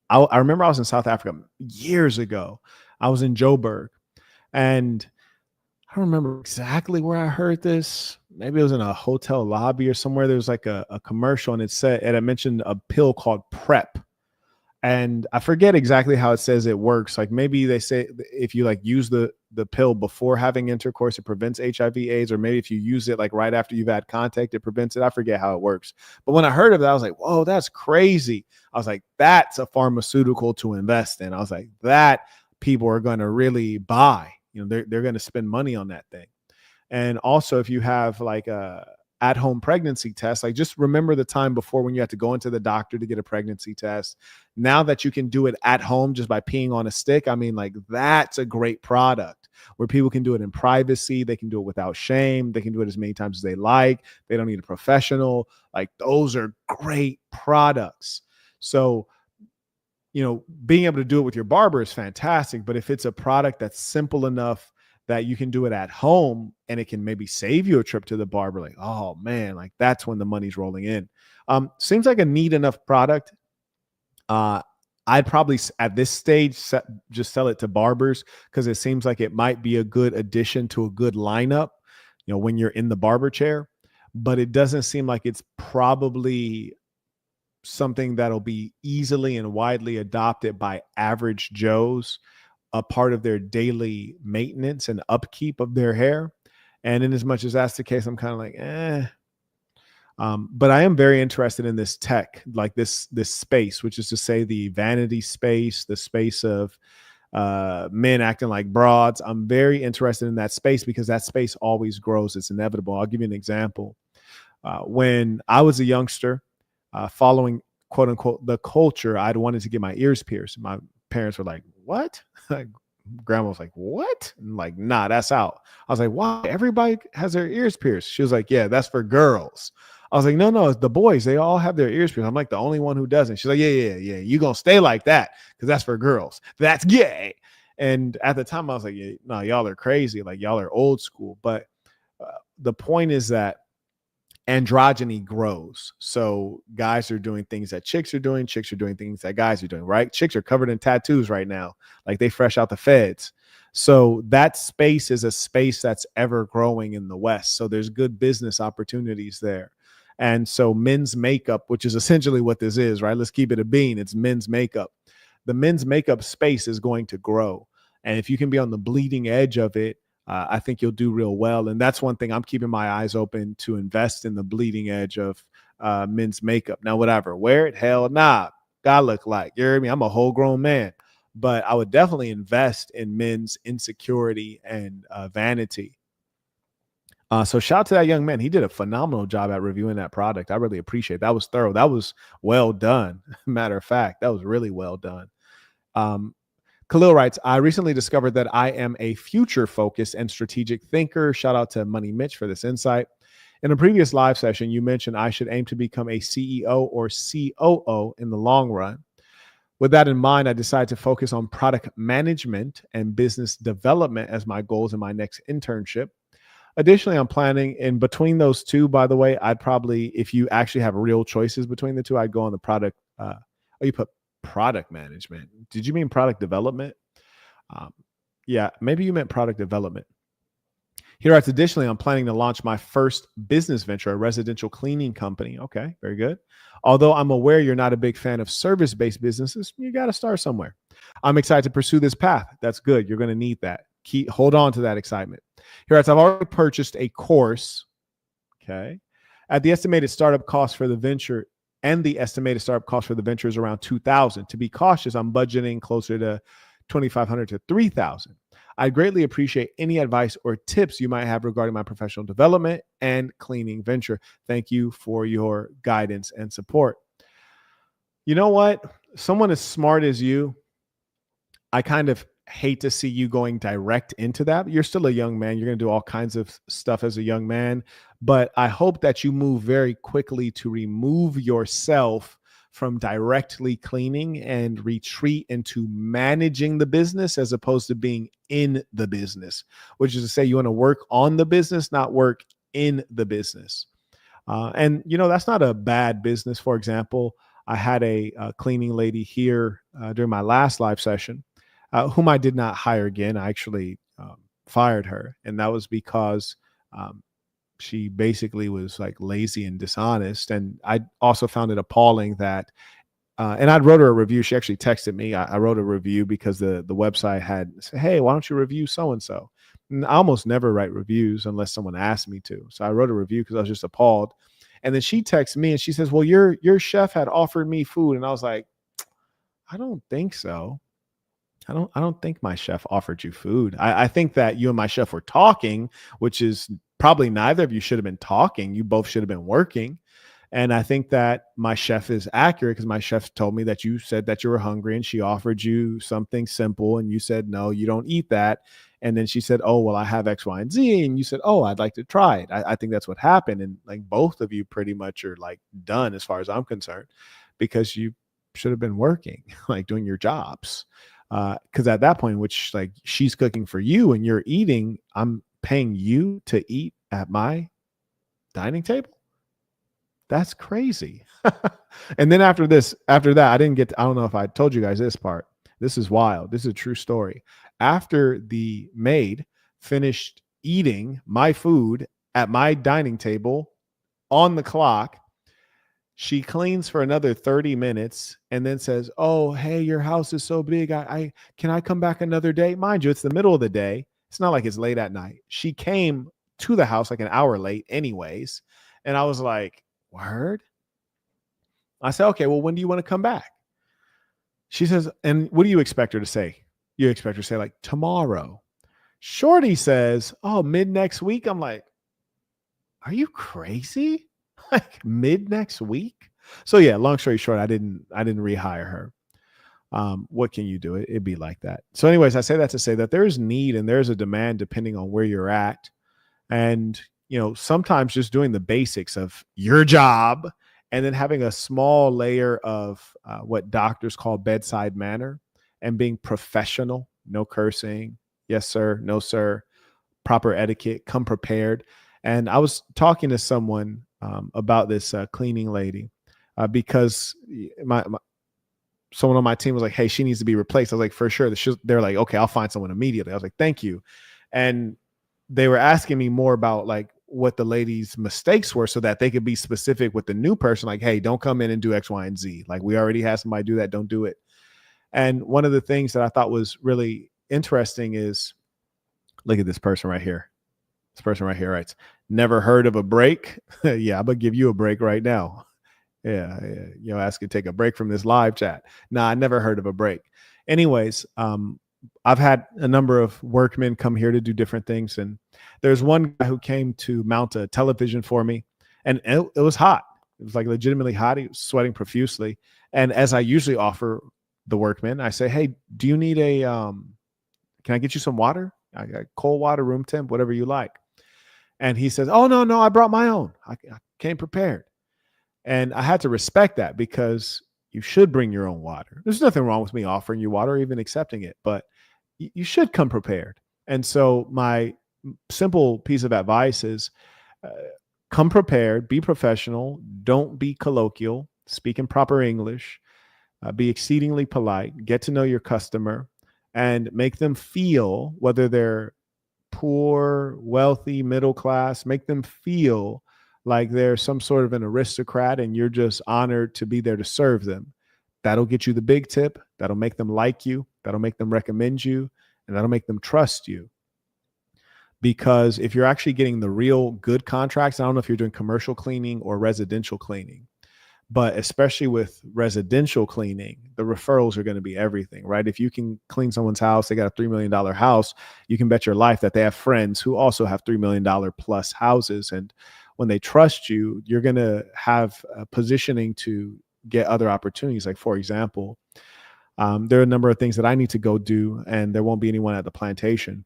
C: I remember I was in South Africa years ago. I was in Joburg, and I don't remember exactly where I heard this. Maybe it was in a hotel lobby or somewhere. There was like a commercial, and it mentioned a pill called PrEP. And I forget exactly how it says it works. Like maybe they say if you like use the pill before having intercourse, it prevents HIV/AIDS, or maybe if you use it like right after you've had contact, it prevents it. I forget how it works. But when I heard of that, I was like, whoa, that's crazy. I was like, that's a pharmaceutical to invest in. I was like, that people are going to really buy. They're going to spend money on that thing. And also if you have like a at-home pregnancy test, like just remember the time before when you had to go into the doctor to get a pregnancy test. Now that you can do it at home just by peeing on a stick, I mean, like that's a great product where people can do it in privacy. They can do it without shame. They can do it as many times as they like. They don't need a professional. Like those are great products. So, being able to do it with your barber is fantastic. But if it's a product that's simple enough that you can do it at home and it can maybe save you a trip to the barber, like, oh man, like that's when the money's rolling in. Seems like a neat enough product. I'd probably at this stage just sell it to barbers because it seems like it might be a good addition to a good lineup, when you're in the barber chair, but it doesn't seem like it's probably something that'll be easily and widely adopted by average Joes, a part of their daily maintenance and upkeep of their hair. And in as much as that's the case, I'm kind of like, but I am very interested in this tech, like this space, which is to say the vanity space, the space of men acting like broads. I'm very interested in that space because that space always grows. It's inevitable. I'll give you an example. When I was a youngster, following quote unquote the culture, I'd wanted to get my ears pierced. My parents were like, what? Grandma was like, what? And like, nah, that's out. I was like, why? Everybody has their ears pierced. She was like, yeah, that's for girls. I was like, no, it's the boys. They all have their ears pierced. I'm like the only one who doesn't. She's like, yeah. You gonna stay like that because that's for girls. That's gay. And at the time I was like, yeah, no, y'all are crazy. Like y'all are old school. But the point is that androgyny grows. So guys are doing things that chicks are doing things that guys are doing, right? Chicks are covered in tattoos right now, like they fresh out the feds. So that space is a space that's ever growing in the West. So there's good business opportunities there. And so men's makeup, which is essentially what this is, right? Let's keep it a bean. It's men's makeup. The men's makeup space is going to grow. And if you can be on the bleeding edge of it, I think you'll do real well. And that's one thing I'm keeping my eyes open to invest in the bleeding edge of men's makeup. Now, whatever, wear it, hell nah, gotta look like, you hear me? I'm a whole grown man, but I would definitely invest in men's insecurity and vanity. So shout out to that young man. He did a phenomenal job at reviewing that product. I really appreciate it. That was thorough. That was well done. Matter of fact, that was really well done. Khalil writes, I recently discovered that I am a future focused and strategic thinker. Shout out to Money Mitch for this insight. In a previous live session, you mentioned I should aim to become a CEO or COO in the long run. With that in mind, I decided to focus on product management and business development as my goals in my next internship. Additionally, I'm planning in between those two, by the way, I'd probably, if you actually have real choices between the two, I'd go on the product. You put product management. Did you mean product development? Yeah, maybe you meant product development. He writes, additionally, I'm planning to launch my first business venture, a residential cleaning company. Okay, very good. Although I'm aware you're not a big fan of service-based businesses, you got to start somewhere. I'm excited to pursue this path. That's good. You're going to need that. Hold on to that excitement. He writes, I've already purchased a course. Okay. At the estimated startup cost for the venture, and the estimated startup cost for the venture is around $2,000. To be cautious, I'm budgeting closer to $2,500 to $3,000. I greatly appreciate any advice or tips you might have regarding my professional development and cleaning venture. Thank you for your guidance and support. You know what? Someone as smart as you, I kind of hate to see you going direct into that. You're still a young man. You're going to do all kinds of stuff as a young man, but I hope that you move very quickly to remove yourself from directly cleaning and retreat into managing the business as opposed to being in the business, which is to say you want to work on the business, not work in the business. And, you know, that's not a bad business. For example, I had a cleaning lady here during my last live session, whom I did not hire again. I actually fired her. And that was because she basically was like lazy and dishonest. And I also found it appalling that, and I wrote her a review. She actually texted me. I wrote a review because the website had said, hey, why don't you review so-and-so? And I almost never write reviews unless someone asked me to. So I wrote a review because I was just appalled. And then she texts me and she says, well, your chef had offered me food. And I was like, I don't think so. I don't think my chef offered you food. I think that you and my chef were talking, which is probably neither of you should have been talking. You both should have been working. And I think that my chef is accurate because my chef told me that you said that you were hungry and she offered you something simple and you said, no, you don't eat that. And then she said, oh, well, I have X, Y, and Z. And you said, oh, I'd like to try it. I think that's what happened. And like both of you pretty much are like done as far as I'm concerned because you should have been working, like doing your jobs. Because at that point, which like she's cooking for you and you're eating, I'm paying you to eat at my dining table. That's crazy. And then after that, I don't know if I told you guys this part. This is wild. This is a true story. After the maid finished eating my food at my dining table on the clock, she cleans for another 30 minutes and then says, oh, hey, your house is so big. Can I come back another day? Mind you, it's the middle of the day. It's not like it's late at night. She came to the house like an hour late anyways. And I was like, word? I said, okay, well, when do you want to come back? She says, and what do you expect her to say? You expect her to say like tomorrow. Shorty says, oh, mid next week. I'm like, are you crazy? Like mid next week? So yeah, long story short, I didn't rehire her. What can you do? It'd be like that. So anyways, I say that to say that there's need and there's a demand depending on where you're at. And, you know, sometimes just doing the basics of your job and then having a small layer of what doctors call bedside manner and being professional, no cursing. Yes, sir. No, sir. Proper etiquette, come prepared. And I was talking to someone about this cleaning lady because someone on my team was like, hey, she needs to be replaced. I was like, for sure. They're like, okay, I'll find someone immediately. I was like, thank you. And they were asking me more about like what the lady's mistakes were so that they could be specific with the new person. Like, hey, don't come in and do X, Y, and Z. Like we already had somebody do that. Don't do it. And one of the things that I thought was really interesting is, look at this person right here. This person right here writes, never heard of a break. Yeah, I'm going to give you a break right now. Yeah. You know, ask you to take a break from this live chat. Nah, I never heard of a break. Anyways, I've had a number of workmen come here to do different things. And There's one guy who came to mount a television for me, and it was hot. It was like legitimately hot. He was sweating profusely. And as I usually offer the workman, I say, hey, do you need can I get you some water? I got cold water, room temp, whatever you like. And he says, oh, no, I brought my own. I came prepared. And I had to respect that, because you should bring your own water. There's nothing wrong with me offering you water or even accepting it, but you should come prepared. And so my simple piece of advice is come prepared, be professional, don't be colloquial, speak in proper English, be exceedingly polite, get to know your customer, and make them feel, whether they're poor, wealthy, middle class, make them feel like they're some sort of an aristocrat and you're just honored to be there to serve them. That'll get you the big tip. That'll make them like you. That'll make them recommend you. And that'll make them trust you. Because if you're actually getting the real good contracts, I don't know if you're doing commercial cleaning or residential cleaning, but especially with residential cleaning, the referrals are going to be everything, right? If you can clean someone's house, they got a $3 million house, you can bet your life that they have friends who also have $3 million plus houses. And when they trust you, you're going to have a positioning to get other opportunities. Like, for example, there are a number of things that I need to go do, and there won't be anyone at the plantation.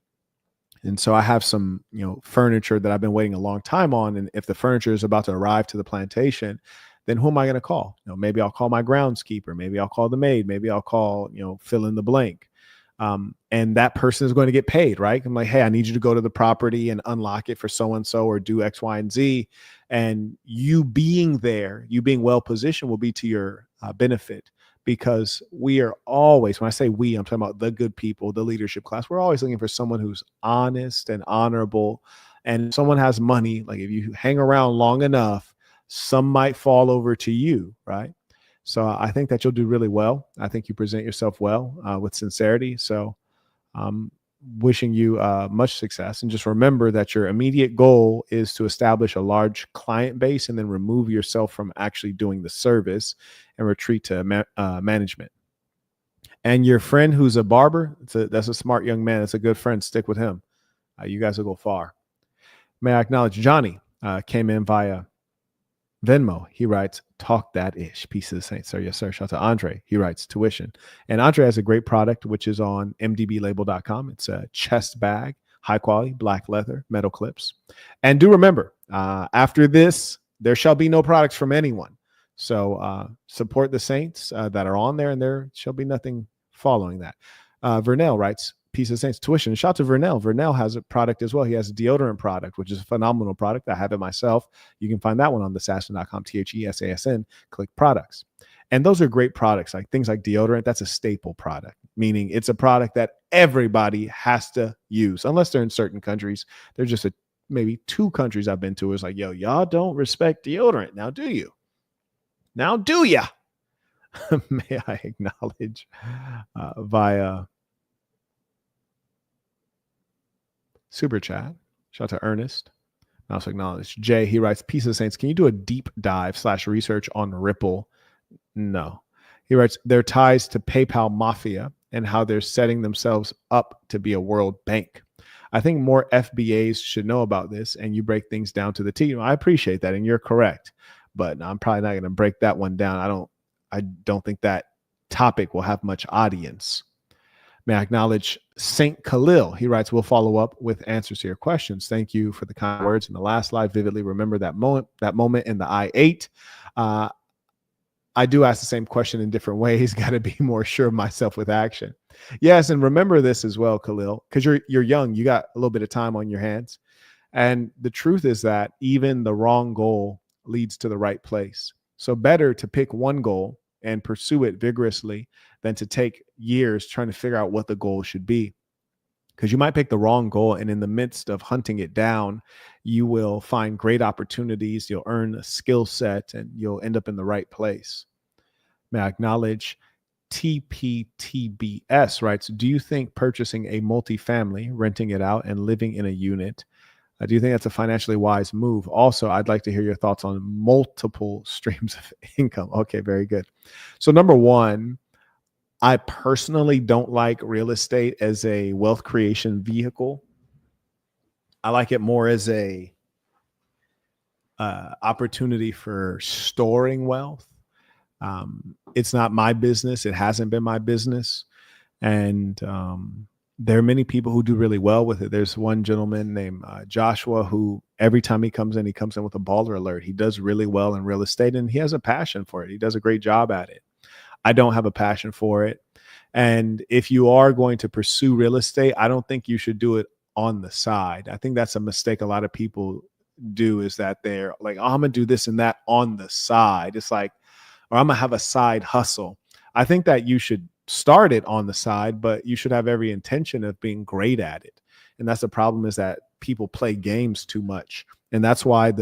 C: And so I have some, furniture that I've been waiting a long time on. And if the furniture is about to arrive to the plantation, then who am I going to call? Maybe I'll call my groundskeeper. Maybe I'll call the maid. Maybe I'll call, fill in the blank. And that person is going to get paid, right? I'm like, hey, I need you to go to the property and unlock it for so-and-so, or do X, Y, and Z. And you being there, you being well positioned, will be to your benefit, because we are always, when I say we, I'm talking about the good people, the leadership class. We're always looking for someone who's honest and honorable. And if someone has money, like if you hang around long enough, some might fall over to you, right? So I think that you'll do really well. I think you present yourself well with sincerity. So I'm wishing you much success. And just remember that your immediate goal is to establish a large client base, and then remove yourself from actually doing the service and retreat to management. And your friend who's a barber, that's a smart young man. It's a good friend. Stick with him. You guys will go far. May I acknowledge Johnny came in via Venmo. He writes, talk that ish. Peace of the saints, sir. Yes, sir. Shout out to Andre. He writes, tuition. And Andre has a great product, which is on mdblabel.com. It's a chest bag, high quality, black leather, metal clips. And do remember, after this, there shall be no products from anyone. So support the saints that are on there, and there shall be nothing following that. Vernell writes, Peace of the Saints, tuition. Shout out to Vernell. Vernell has a product as well. He has a deodorant product, which is a phenomenal product. I have it myself. You can find that one on thesasson.com, THESASN, click products. And those are great products, like things like deodorant. That's a staple product, meaning it's a product that everybody has to use, unless they're in certain countries. There's just maybe 2 countries I've been to. It's like, yo, y'all don't respect deodorant. Now, do you? Now, do ya? May I acknowledge via super chat. Shout out to Ernest. I also acknowledge Jay. He writes, Peace of the Saints. Can you do a deep dive / research on Ripple? No. He writes, their ties to PayPal Mafia and how they're setting themselves up to be a world bank. I think more FBAs should know about this, and you break things down to the T. I appreciate that, and you're correct. But I'm probably not going to break that one down. I don't think that topic will have much audience. May I acknowledge Saint Khalil. He writes, we'll follow up with answers to your questions. Thank you for the kind words in the last live. Vividly remember that moment in the I-8. I do ask the same question in different ways. Got to be more sure of myself with action. Yes, and remember this as well, Khalil, because you're young. You got a little bit of time on your hands. And the truth is that even the wrong goal leads to the right place. So better to pick one goal and pursue it vigorously than to take years trying to figure out what the goal should be. Because you might pick the wrong goal, and in the midst of hunting it down, you will find great opportunities. You'll earn a skill set, and you'll end up in the right place. May I acknowledge TPTBS writes, do you think purchasing a multifamily, renting it out, and living in a unit, do you think that's a financially wise move? Also, I'd like to hear your thoughts on multiple streams of income. Okay, very good. So number one, I personally don't like real estate as a wealth creation vehicle. I like it more as a opportunity for storing wealth. It's not my business. It hasn't been my business. And there are many people who do really well with it. There's one gentleman named Joshua who every time he comes in with a baller alert. He does really well in real estate and he has a passion for it. He does a great job at it. I don't have a passion for it. And if you are going to pursue real estate, I don't think you should do it on the side. I think that's a mistake a lot of people do, is that they're like, oh, I'm going to do this and that on the side. It's like, or I'm going to have a side hustle. I think that you should start it on the side, but you should have every intention of being great at it. And that's the problem, is that people play games too much. And that's why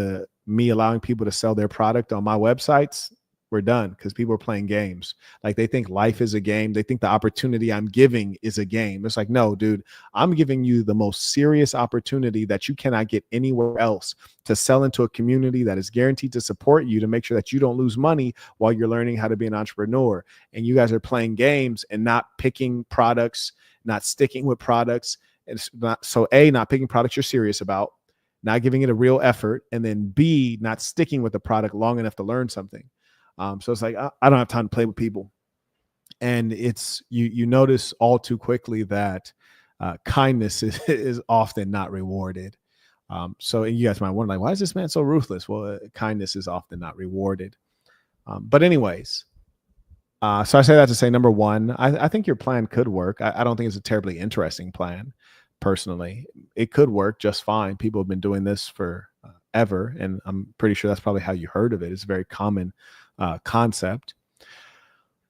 C: me allowing people to sell their product on my websites, we're done, because people are playing games. Like, they think life is a game. They think the opportunity I'm giving is a game. It's like, no, dude, I'm giving you the most serious opportunity that you cannot get anywhere else, to sell into a community that is guaranteed to support you, to make sure that you don't lose money while you're learning how to be an entrepreneur. And you guys are playing games and not picking products, not sticking with products. It's not, so A, not picking products you're serious about, not giving it a real effort, and then B, not sticking with the product long enough to learn something. So it's like, I don't have time to play with people. And it's, you notice all too quickly that kindness is often not rewarded. So you guys might wonder, like, why is this man so ruthless? Well, kindness is often not rewarded. But anyways, so I say that to say, number one, I think your plan could work. I don't think it's a terribly interesting plan. Personally, it could work just fine. People have been doing this for ever. And I'm pretty sure that's probably how you heard of it. It's a very common concept.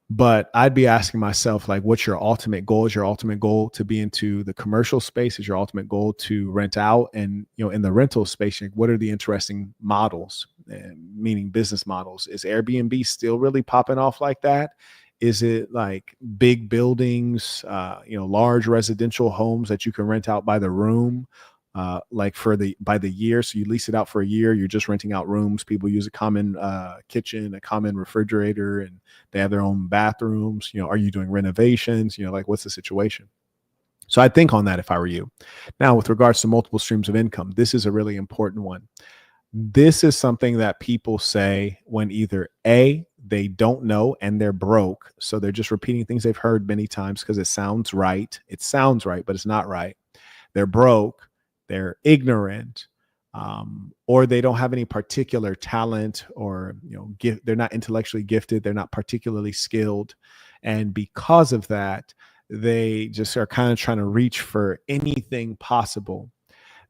C: But I'd be asking myself, like, what's your ultimate goal? Is your ultimate goal to be into the commercial space? Is your ultimate goal to rent out? And, in the rental space, what are the interesting models, meaning business models? Is Airbnb still really popping off like that? Is it like big buildings, large residential homes that you can rent out by the room? Like by the year. So you lease it out for a year. You're just renting out rooms. People use a common kitchen, a common refrigerator, and they have their own bathrooms. Are you doing renovations? Like, what's the situation? So I'd think on that if I were you. Now, with regards to multiple streams of income, this is a really important one. This is something that people say when either A, they don't know and they're broke. So they're just repeating things they've heard many times because it sounds right. It sounds right, but it's not right. They're broke. They're ignorant, or they don't have any particular talent, or they're not intellectually gifted. They're not particularly skilled, and because of that, they just are kind of trying to reach for anything possible.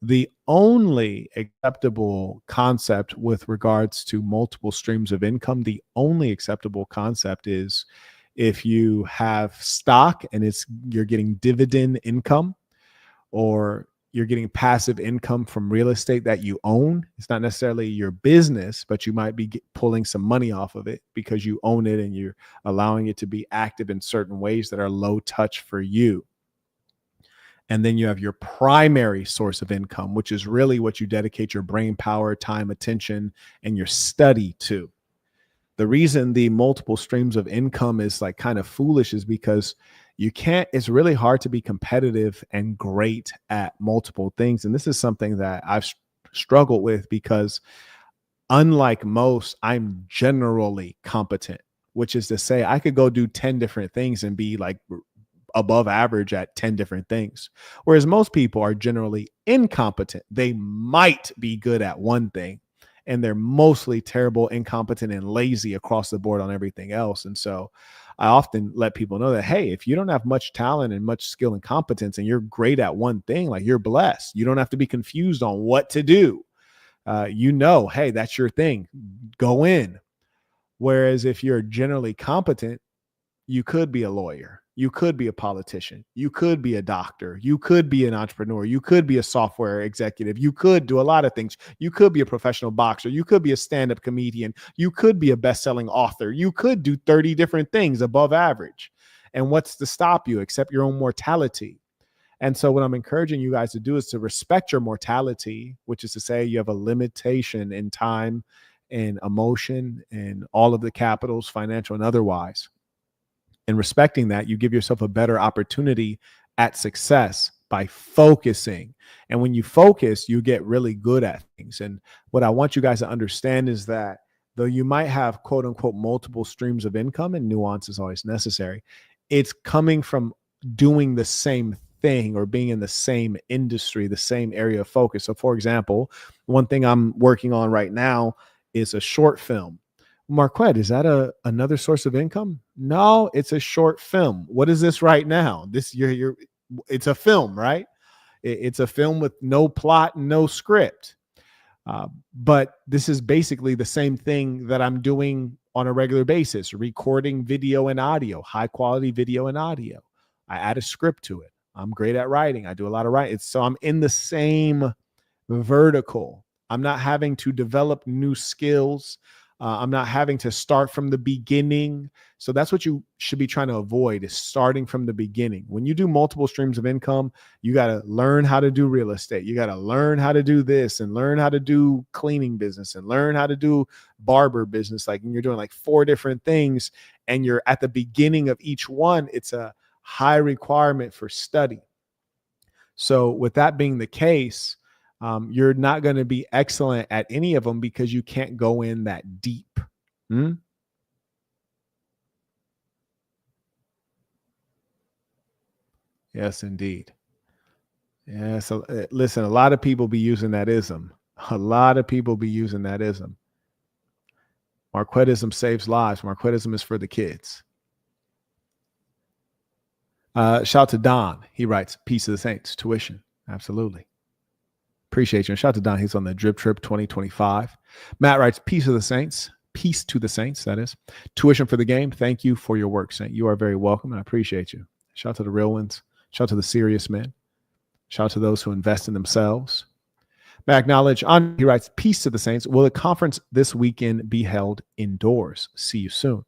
C: The only acceptable concept with regards to multiple streams of income, the only acceptable concept is if you have stock and you're getting dividend income, or you're getting passive income from real estate that you own. It's not necessarily your business, but you might be pulling some money off of it because you own it and you're allowing it to be active in certain ways that are low touch for you. And then you have your primary source of income, which is really what you dedicate your brain power, time, attention, and your study to. The reason the multiple streams of income is like kind of foolish is because it's really hard to be competitive and great at multiple things. And this is something that I've struggled with because, unlike most, I'm generally competent, which is to say I could go do 10 different things and be like above average at 10 different things. Whereas most people are generally incompetent. They might be good at one thing, and they're mostly terrible, incompetent, and lazy across the board on everything else. And so I often let people know that, hey, if you don't have much talent and much skill and competence and you're great at one thing, like, you're blessed. You don't have to be confused on what to do. Hey, that's your thing. Go in. Whereas if you're generally competent, you could be a lawyer. You could be a politician. You could be a doctor. You could be an entrepreneur. You could be a software executive. You could do a lot of things. You could be a professional boxer. You could be a stand-up comedian. You could be a best-selling author. You could do 30 different things above average. And what's to stop you except your own mortality? And so what I'm encouraging you guys to do is to respect your mortality, which is to say you have a limitation in time and emotion and all of the capitals, financial and otherwise. And respecting that, you give yourself a better opportunity at success. by focusing. And when you focus, you get really good at things. And what I want you guys to understand is that though you might have quote unquote multiple streams of income, and nuance is always necessary, it's coming from doing the same thing or being in the same industry, the same area of focus. So for example, one thing I'm working on right now is a short film. Marquett, is that another source of income? No, it's a short film. What is this right now? It's a film, right? It's a film with no plot, no script. But this is basically the same thing that I'm doing on a regular basis, recording video and audio, high quality video and audio. I add a script to it. I'm great at writing. I do a lot of writing. So I'm in the same vertical. I'm not having to develop new skills. I'm not having to start from the beginning. So that's what you should be trying to avoid, is starting from the beginning. When you do multiple streams of income, you got to learn how to do real estate. You got to learn how to do this and learn how to do cleaning business and learn how to do barber business. Like, you're doing like 4 different things and you're at the beginning of each one. It's a high requirement for study. So with that being the case, you're not going to be excellent at any of them because you can't go in that deep. Yes, indeed. Yeah. So listen, a lot of people be using that ism. Marquettism saves lives. Marquettism is for the kids. Shout out to Don. He writes, Peace of the Saints, tuition. Absolutely. Appreciate you. And shout out to Don. He's on the Drip Trip 2025. Matt writes, Peace of the Saints. Peace to the Saints, that is. Tuition for the game. Thank you for your work, Saint. You are very welcome, and I appreciate you. Shout out to the real ones. Shout out to the serious men. Shout out to those who invest in themselves. May I acknowledge, he writes, Peace to the Saints. Will the conference this weekend be held indoors? See you soon.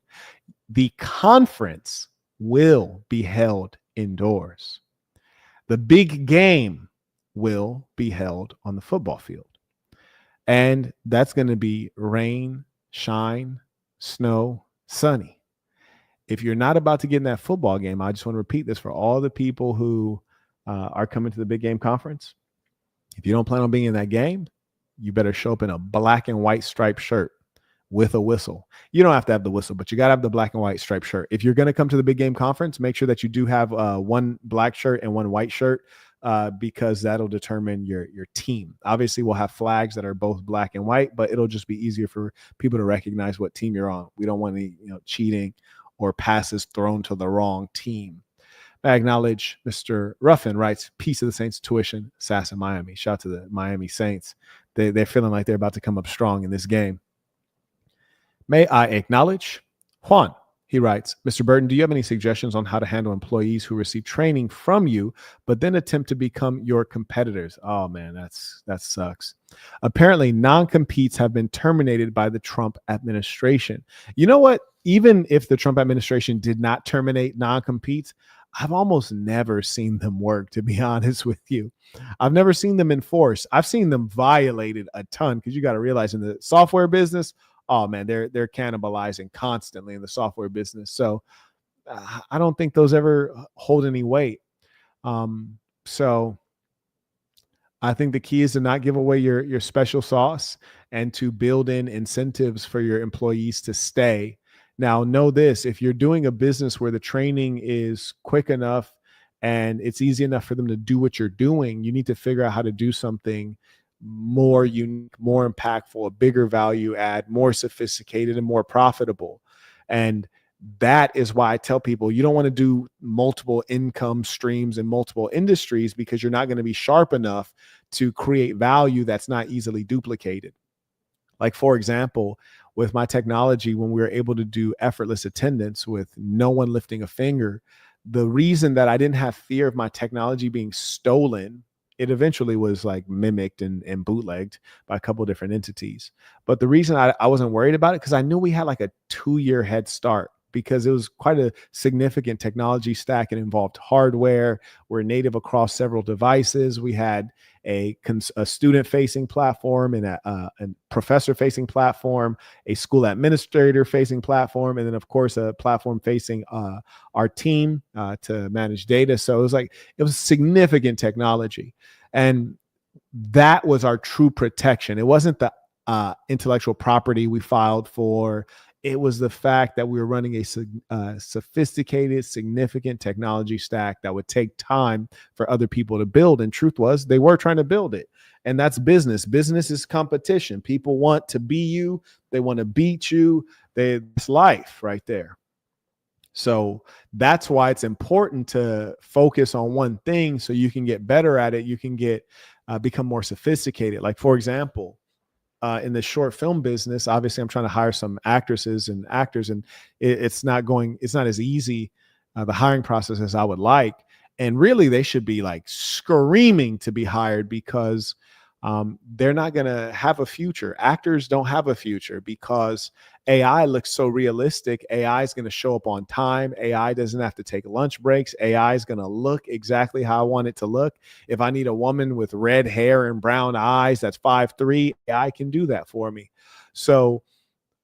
C: The conference will be held indoors. The big game will be held on the football field. And that's going to be rain, shine, snow, sunny. If you're not about to get in that football game, I just want to repeat this for all the people who are coming to the big game conference. If you don't plan on being in that game, you better show up in a black and white striped shirt with a whistle. You don't have to have the whistle, but you got to have the black and white striped shirt. If you're going to come to the big game conference, make sure that you do have one black shirt and one white shirt, because that'll determine your team. Obviously, we'll have flags that are both black and white, but it'll just be easier for people to recognize what team you're on. We don't want any cheating or passes thrown to the wrong team. I acknowledge Mr. Ruffin writes, Peace of the Saints, tuition, Sass in Miami. Shout out to the Miami Saints. They're feeling like they're about to come up strong in this game. May I acknowledge Juan. He writes, Mr. Burton, do you have any suggestions on how to handle employees who receive training from you, but then attempt to become your competitors? Oh, man, that sucks. Apparently, non-competes have been terminated by the Trump administration. You know what? Even if the Trump administration did not terminate non-competes, I've almost never seen them work, to be honest with you. I've never seen them enforced. I've seen them violated a ton, because you got to realize in the software business, oh man, they're cannibalizing constantly in the software business. So I don't think those ever hold any weight. So I think the key is to not give away your special sauce and to build in incentives for your employees to stay. Now, know this, if you're doing a business where the training is quick enough and it's easy enough for them to do what you're doing, you need to figure out how to do something more unique, more impactful, a bigger value add, more sophisticated, and more profitable. And that is why I tell people you don't want to do multiple income streams in multiple industries, because you're not going to be sharp enough to create value that's not easily duplicated. Like, for example, with my technology, when we were able to do effortless attendance with no one lifting a finger, the reason that I didn't have fear of my technology being stolen, it eventually was like mimicked and bootlegged by a couple of different entities. But the reason I wasn't worried about it, because I knew we had like a 2-year head start. because it was quite a significant technology stack. It involved hardware. We're native across several devices. We had a student-facing platform and a professor-facing platform, a school administrator-facing platform, and then, of course, a platform facing our team to manage data. So it was significant technology. And that was our true protection. It wasn't the intellectual property we filed for. It was the fact that we were running a sophisticated, significant technology stack that would take time for other people to build. And truth was, they were trying to build it. And that's business. Business is competition. People want to be you. They want to beat you. It's life right there. So that's why it's important to focus on one thing so you can get better at it. You can become more sophisticated. Like, for example, in the short film business, obviously I'm trying to hire some actresses and actors, and it's not as easy, the hiring process, as I would like. And really they should be like screaming to be hired, because they're not going to have a future. Actors don't have a future because AI looks so realistic. AI is going to show up on time. AI doesn't have to take lunch breaks. AI is going to look exactly how I want it to look. If I need a woman with red hair and brown eyes that's 5'3", AI can do that for me. So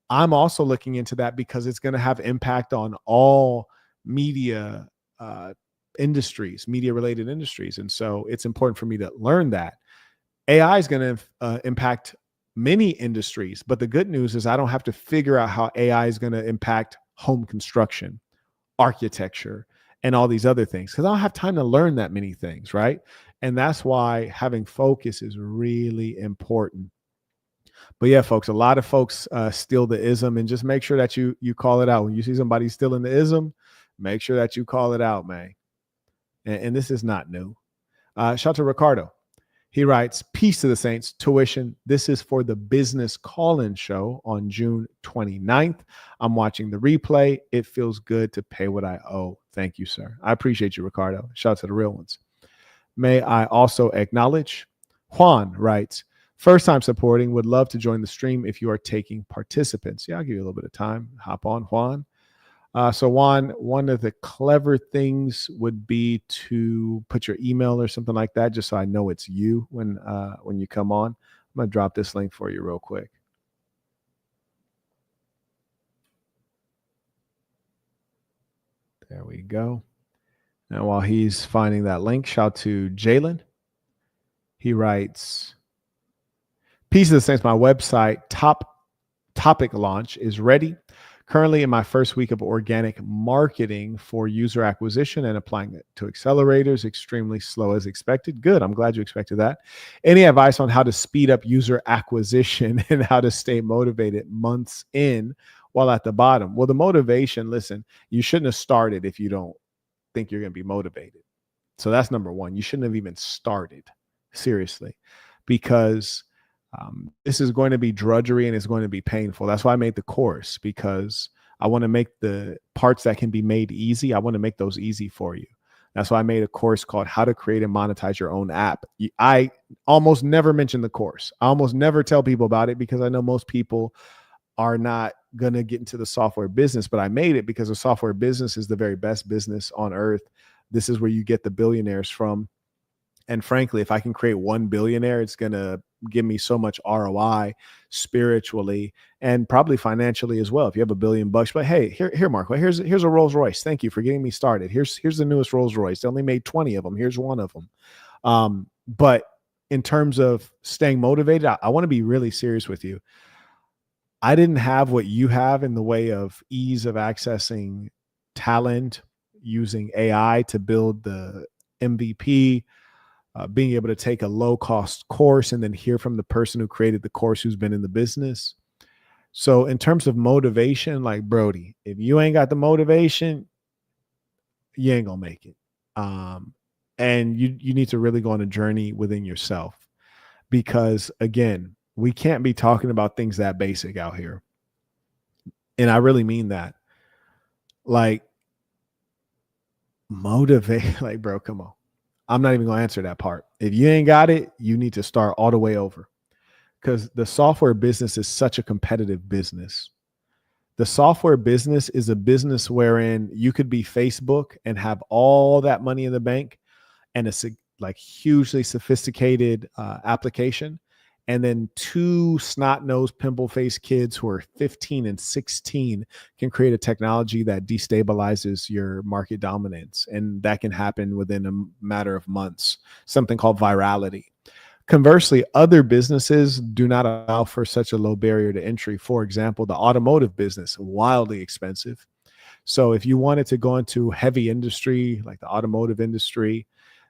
C: I'm also looking into that because it's going to have impact on all media industries, media related industries. And so it's important for me to learn that. AI is going to impact many industries, but the good news is I don't have to figure out how AI is going to impact home construction, architecture, and all these other things, because I don't have time to learn that many things, right? And that's why having focus is really important. But yeah, folks, a lot of folks steal the ism, and just make sure that you call it out. When you see somebody stealing the ism, make sure that you call it out, man. And this is not new. Shout out to Ricardo. He writes, peace to the saints, tuition. This is for the business call-in show on June 29th. I'm watching the replay. It feels good to pay what I owe. Thank you, sir. I appreciate you, Ricardo. Shout out to the real ones. May I also acknowledge, Juan writes, first time supporting, would love to join the stream if you are taking participants. Yeah, I'll give you a little bit of time. Hop on, Juan. So Juan, one of the clever things would be to put your email or something like that, just so I know it's you when you come on. I'm going to drop this link for you real quick. There we go. And while he's finding that link, shout out to Jalen. He writes, peace of the saints, my website topic launch is ready. Currently in my first week of organic marketing for user acquisition and applying it to accelerators, extremely slow as expected. Good. I'm glad you expected that. Any advice on how to speed up user acquisition and how to stay motivated months in while at the bottom? Well, the motivation, listen, you shouldn't have started if you don't think you're going to be motivated. So that's number one. You shouldn't have even started, seriously, because this is going to be drudgery and it's going to be painful. That's why I made the course, because I want to make the parts that can be made easy. I want to make those easy for you. That's why I made a course called How to Create and Monetize Your Own App. I almost never mention the course. I almost never tell people about it because I know most people are not going to get into the software business, but I made it because the software business is the very best business on earth. This is where you get the billionaires from. And frankly, if I can create one billionaire, it's going to give me so much ROI spiritually and probably financially as well. If you have $1 billion, but hey, here, Mark, here's a Rolls Royce. Thank you for getting me started. Here's the newest Rolls Royce. They only made 20 of them. Here's one of them. But in terms of staying motivated, I want to be really serious with you. I didn't have what you have in the way of ease of accessing talent, using AI to build the MVP, being able to take a low-cost course and then hear from the person who created the course who's been in the business. So in terms of motivation, like Brody, if you ain't got the motivation, you ain't gonna make it. And you need to really go on a journey within yourself, because again, we can't be talking about things that basic out here. And I really mean that. Like, motivate, like, bro, come on. I'm not even going to answer that part. If you ain't got it, you need to start all the way over, because the software business is such a competitive business The software business is a business wherein you could be Facebook and have all that money in the bank and a like hugely sophisticated application. And then two snot-nosed, pimple-faced kids who are 15 and 16 can create a technology that destabilizes your market dominance. And that can happen within a matter of months, something called virality. Conversely, other businesses do not allow for such a low barrier to entry. For example, the automotive business, wildly expensive. So if you wanted to go into heavy industry, like the automotive industry,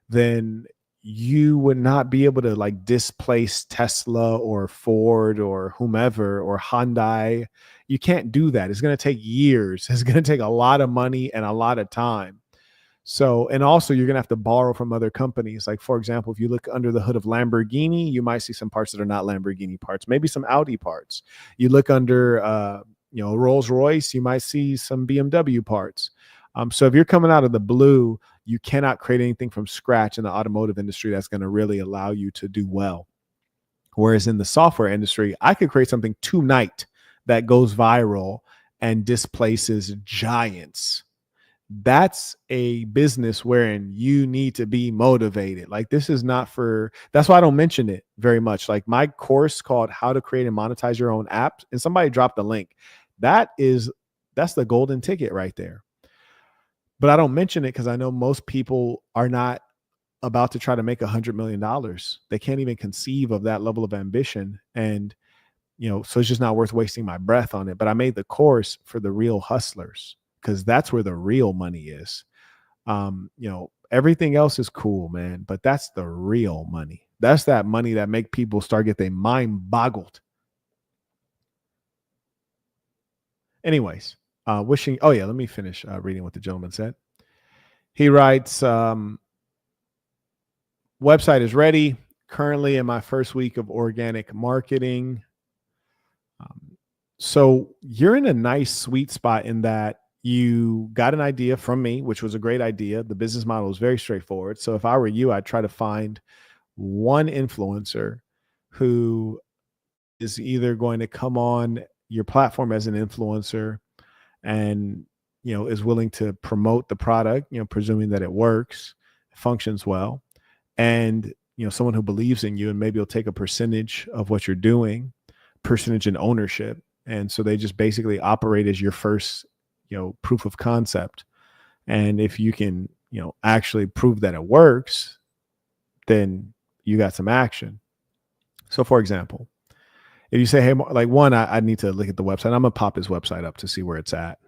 C: then you would not be able to like displace Tesla or Ford or whomever or Hyundai. You can't do that. It's going to take years. It's going to take a lot of money and a lot of time. So, and also you're going to have to borrow from other companies. Like, for example, if you look under the hood of Lamborghini, you might see some parts that are not Lamborghini parts, maybe some Audi parts. You look under, Rolls Royce, you might see some BMW parts. So if you're coming out of the blue, you cannot create anything from scratch in the automotive industry that's going to really allow you to do well. Whereas in the software industry, I could create something tonight that goes viral and displaces giants. That's a business wherein you need to be motivated. Like, this is not for, that's why I don't mention it very much. Like my course called How to Create and Monetize Your Own Apps, and somebody dropped the link. That's the golden ticket right there. But I don't mention it because I know most people are not about to try to make $100 million. They can't even conceive of that level of ambition. And, so it's just not worth wasting my breath on it. But I made the course for the real hustlers, because that's where the real money is. Everything else is cool, man, but that's the real money. That's that money that make people start get their mind boggled. Anyways, let me finish reading what the gentleman said. He writes, website is ready. Currently in my first week of organic marketing. So you're in a nice sweet spot in that you got an idea from me, which was a great idea. The business model is very straightforward. So if I were you, I'd try to find one influencer who is either going to come on your platform as an influencer and, is willing to promote the product, presuming that it works, functions well, and, someone who believes in you and maybe will take a percentage of what you're doing, percentage in ownership. And so they just basically operate as your first, proof of concept. And if you can, actually prove that it works, then you got some action. So for example, if you say, hey, like one, I need to look at the website. I'm gonna pop his website up to see where it's at,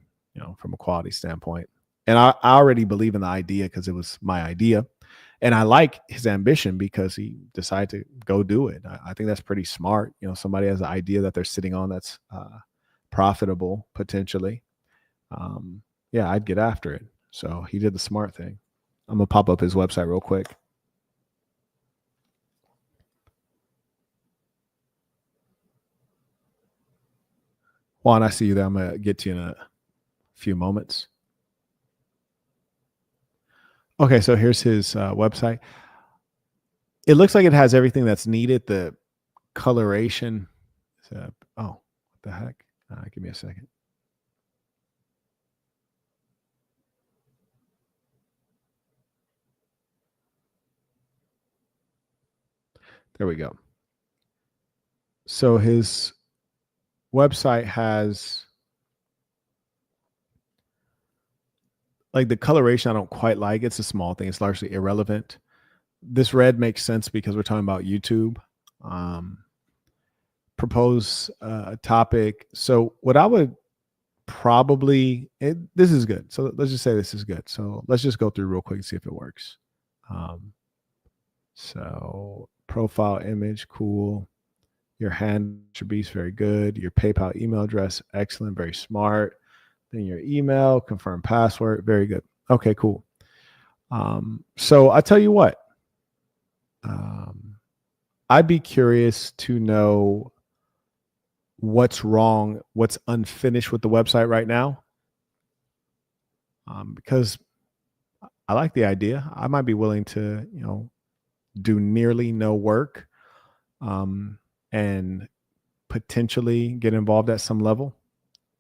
C: from a quality standpoint. And I already believe in the idea because it was my idea. And I like his ambition because he decided to go do it. I think that's pretty smart. Somebody has an idea that they're sitting on that's profitable potentially. I'd get after it. So he did the smart thing. I'm gonna pop up his website real quick. Juan, I see you there. I'm gonna get to you in a few moments. Okay, so here's his website. It looks like it has everything that's needed. The coloration. What the heck? Give me a second. There we go. So his website has like the coloration I don't quite like. It's a small thing. It's largely irrelevant. This red makes sense because we're talking about YouTube. Propose a topic. So what I would probably, this is good. So let's just say this is good. So let's just go through real quick and see if it works. So profile image, cool. Your hand attributes, very good. Your PayPal email address, excellent, very smart. Then your email, confirm password, very good. Okay, cool. So I tell you what, I'd be curious to know what's wrong, what's unfinished with the website right now, because I like the idea. I might be willing to, do nearly no work, and potentially get involved at some level.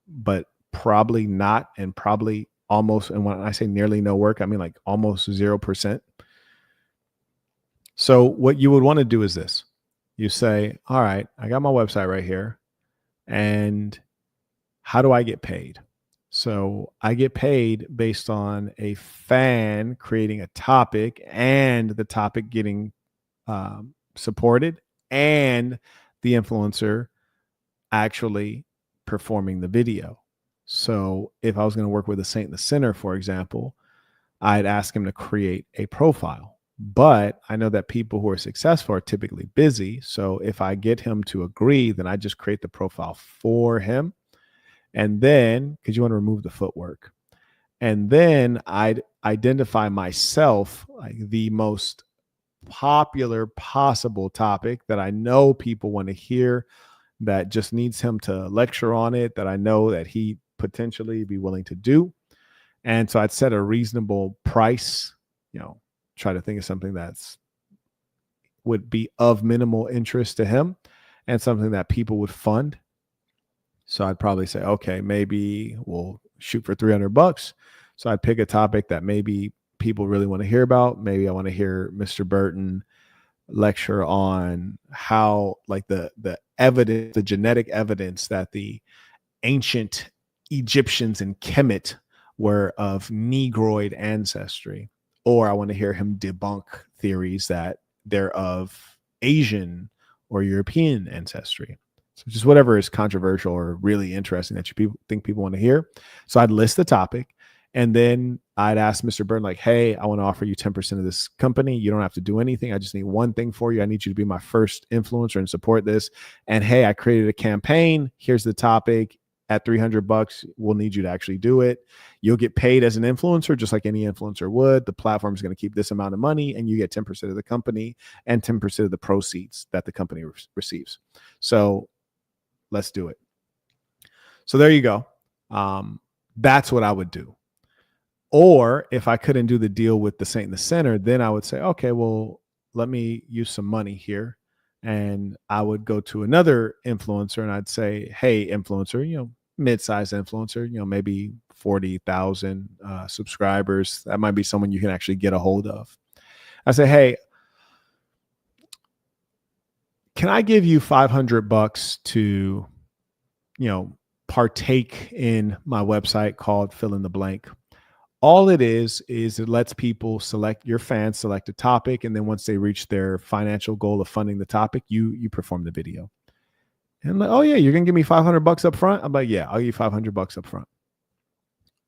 C: but probably not, and probably almost, and when I say nearly no work, I mean like almost 0%. So what you would want to do is this. You say, all right, I got my website right here, and how do I get paid? So I get paid based on a fan creating a topic and the topic getting supported and the influencer actually performing the video. So if I was going to work with a Saint in the Center, for example, I'd ask him to create a profile. But I know that people who are successful are typically busy. So if I get him to agree, then I just create the profile for him. And then, because you want to remove the footwork, and then I'd identify myself like the most popular possible topic that I know people want to hear, that just needs him to lecture on it, that I know that he potentially be willing to do. And so I'd set a reasonable price, try to think of something that's would be of minimal interest to him and something that people would fund. So I'd probably say, okay, maybe we'll shoot for $300. So I'd pick a topic that maybe people really want to hear about. Maybe I want to hear Mr. Burton lecture on how, like, the evidence, the genetic evidence that the ancient Egyptians and Kemet were of Negroid ancestry. Or I want to hear him debunk theories that they're of Asian or European ancestry. So just whatever is controversial or really interesting that you think people want to hear. So I'd list the topic, and then I'd ask Mr. Burton, like, hey, I want to offer you 10% of this company. You don't have to do anything. I just need one thing for you. I need you to be my first influencer and support this. And hey, I created a campaign. Here's the topic. At $300, we'll need you to actually do it. You'll get paid as an influencer, just like any influencer would. The platform is going to keep this amount of money, and you get 10% of the company and 10% of the proceeds that the company receives. So let's do it. So there you go. That's what I would do. Or if I couldn't do the deal with the Saint in the Center, then I would say, okay, well, let me use some money here. And I would go to another influencer and I'd say, hey, influencer, mid-sized influencer, maybe 40,000 subscribers. That might be someone you can actually get a hold of. I say, hey, can I give you $500 to, partake in my website called Fill in the Blank? All it is it lets people your fans select a topic. And then once they reach their financial goal of funding the topic, you perform the video. And I'm like, oh yeah, you're going to give me $500 up front? I'm like, yeah, I'll give you $500 up front.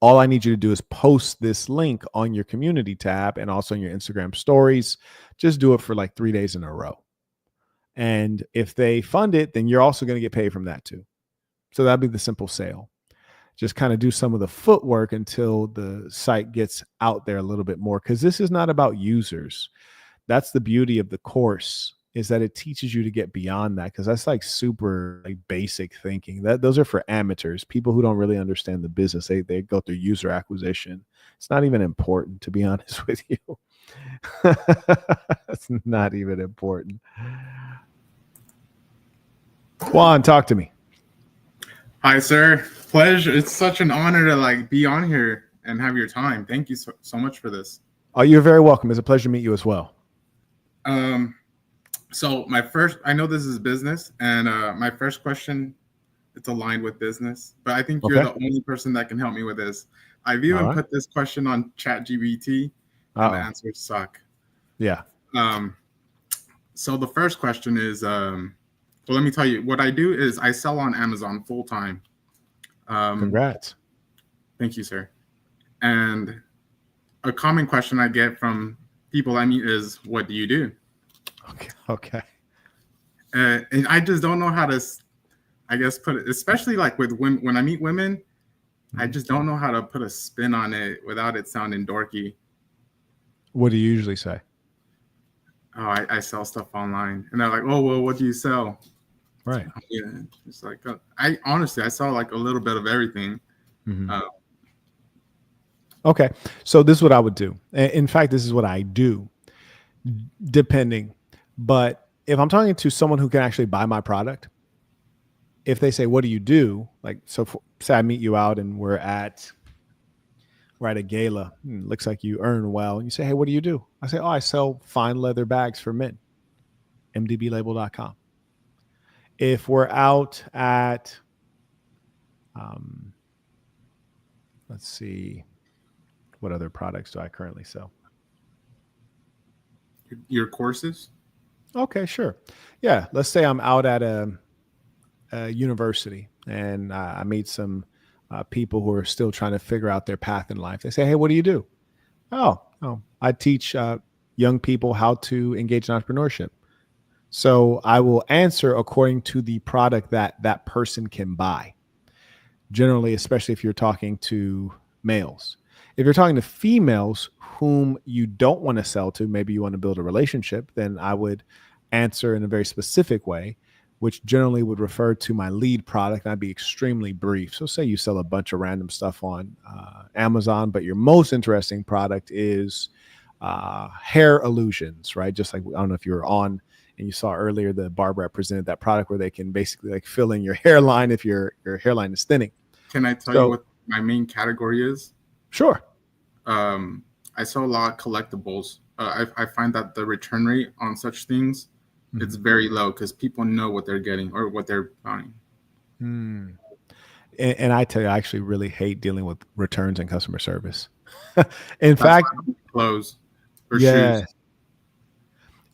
C: All I need you to do is post this link on your community tab and also in your Instagram stories. Just do it for like 3 days in a row. And if they fund it, then you're also going to get paid from that too. So that'd be the simple sale. Just kind of do some of the footwork until the site gets out there a little bit more, because this is not about users. That's the beauty of the course, is that it teaches you to get beyond that, because that's like super basic thinking. Those are for amateurs, people who don't really understand the business. They go through user acquisition. It's not even important, to be honest with you. It's not even important. Juan, talk to me.
E: Hi, sir. Pleasure. It's such an honor to be on here and have your time. Thank you so much for this.
C: Oh, you're very welcome. It's a pleasure to meet you as well.
E: So I know this is business, and my first question, it's aligned with business, but I think you're the only person that can help me with this. I've even put this question on ChatGPT, and the answers suck.
C: Yeah.
E: So the first question is, well, let me tell you, what I do is I sell on Amazon full time.
C: Congrats.
E: Thank you, sir. And a common question I get from people I meet is, what do you do?
C: Okay.
E: And I just don't know how to, I guess, put it, especially with women. When I meet women, I just don't know how to put a spin on it without it sounding dorky.
C: What do you usually say?
E: Oh, I sell stuff online. And they're like, oh, well, what do you sell?
C: Right.
E: Yeah, it's like I sell a little bit of everything.
C: Mm-hmm. Okay, so this is what I would do. In fact, this is what I do, depending. But if I'm talking to someone who can actually buy my product, if they say, what do you do? Like, so say I meet you out and we're at a gala. Looks like you earn well. And you say, hey, what do you do? I say, oh, I sell fine leather bags for men. mdblabel.com. If we're out at, let's see, what other products do I currently sell?
E: Your courses?
C: Okay, sure. Yeah, let's say I'm out at a university and I meet some people who are still trying to figure out their path in life. They say, hey, what do you do? Oh, I teach young people how to engage in entrepreneurship. So I will answer according to the product that person can buy. Generally, especially if you're talking to males. If you're talking to females whom you don't want to sell to, maybe you want to build a relationship, then I would answer in a very specific way, which generally would refer to my lead product. And I'd be extremely brief. So say you sell a bunch of random stuff on Amazon, but your most interesting product is hair illusions, right? Just like, I don't know if you were on and you saw earlier, the barber presented that product where they can basically like fill in your hairline if your hairline is thinning.
E: Can I tell you what my main category is?
C: Sure.
E: I sell a lot of collectibles. I find that the return rate on such things, it's very low because people know what they're getting or what they're buying.
C: And I tell you, I actually really hate dealing with returns and customer service. In fact,
E: clothes or
C: yeah,
E: shoes.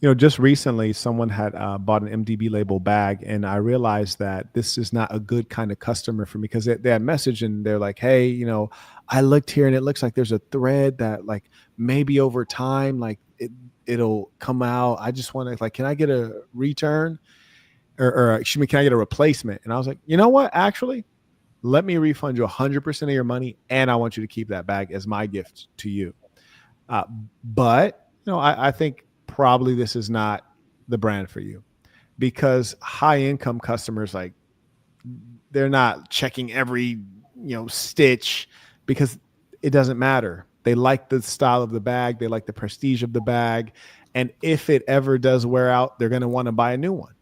C: You know, just recently someone had bought an MDB label bag, and I realized that this is not a good kind of customer for me because they had messaged and they're like, hey, you know, I looked here and it looks like there's a thread that like maybe over time, like it'll come out. I just want to like, can I get a return or excuse me, can I get a replacement? And I was like, you know what, actually, let me refund you 100% of your money. And I want you to keep that bag as my gift to you. But, you know, I think probably this is not the brand for you because high income customers, like they're not checking every, stitch because it doesn't matter. They like the style of the bag. They like the prestige of the bag. And if it ever does wear out, they're going to want to buy a new one.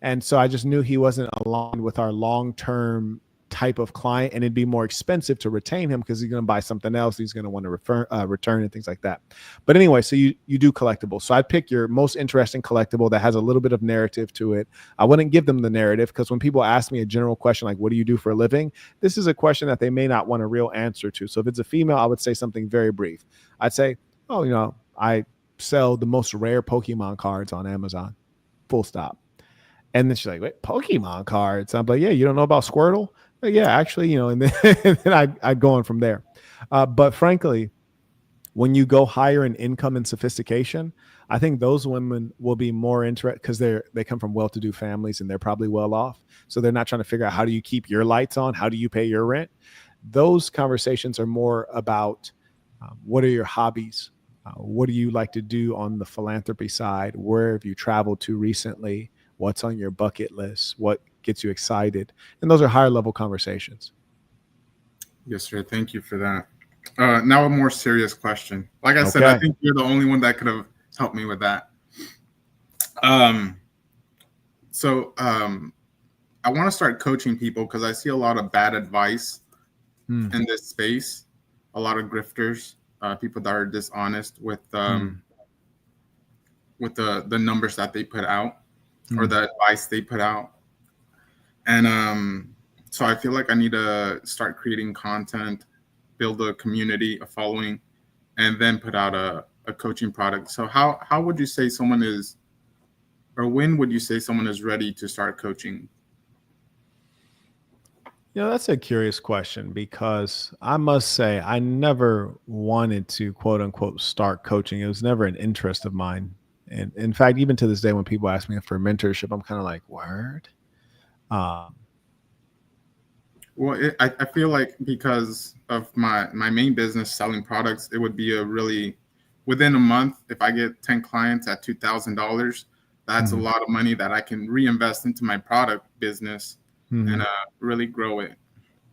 C: And so I just knew he wasn't aligned with our long-term type of client, and it'd be more expensive to retain him because he's going to buy something else. He's going to want to return and things like that. But anyway, so you do collectibles. So I'd pick your most interesting collectible that has a little bit of narrative to it. I wouldn't give them the narrative because when people ask me a general question like, what do you do for a living? This is a question that they may not want a real answer to. So if it's a female, I would say something very brief. I'd say, I sell the most rare Pokemon cards on Amazon, full stop. And then she's like, wait, Pokemon cards? I'm like, yeah, you don't know about Squirtle? Yeah, actually, and then I'd go on from there. But frankly, when you go higher in income and sophistication, I think those women will be more interested because they come from well-to-do families and they're probably well off. So they're not trying to figure out how do you keep your lights on? How do you pay your rent? Those conversations are more about what are your hobbies? What do you like to do on the philanthropy side? Where have you traveled to recently? What's on your bucket list? What gets you excited? And those are higher level conversations.
E: Yes, sir. Thank you for that. Now a more serious question. Like I said, I think you're the only one that could have helped me with that. So I want to start coaching people because I see a lot of bad advice in this space. A lot of grifters, people that are dishonest with the numbers that they put out or the advice they put out. And so I feel like I need to start creating content, build a community, a following, and then put out a coaching product. So how would you say someone is, or when would you say someone is ready to start coaching?
C: That's a curious question because I must say I never wanted to quote unquote start coaching. It was never an interest of mine. And in fact, even to this day, when people ask me for mentorship, I'm kind of like, word?
E: Well, I feel like because of my main business selling products, it would be within a month, if I get 10 clients at $2,000, that's a lot of money that I can reinvest into my product business and really grow it.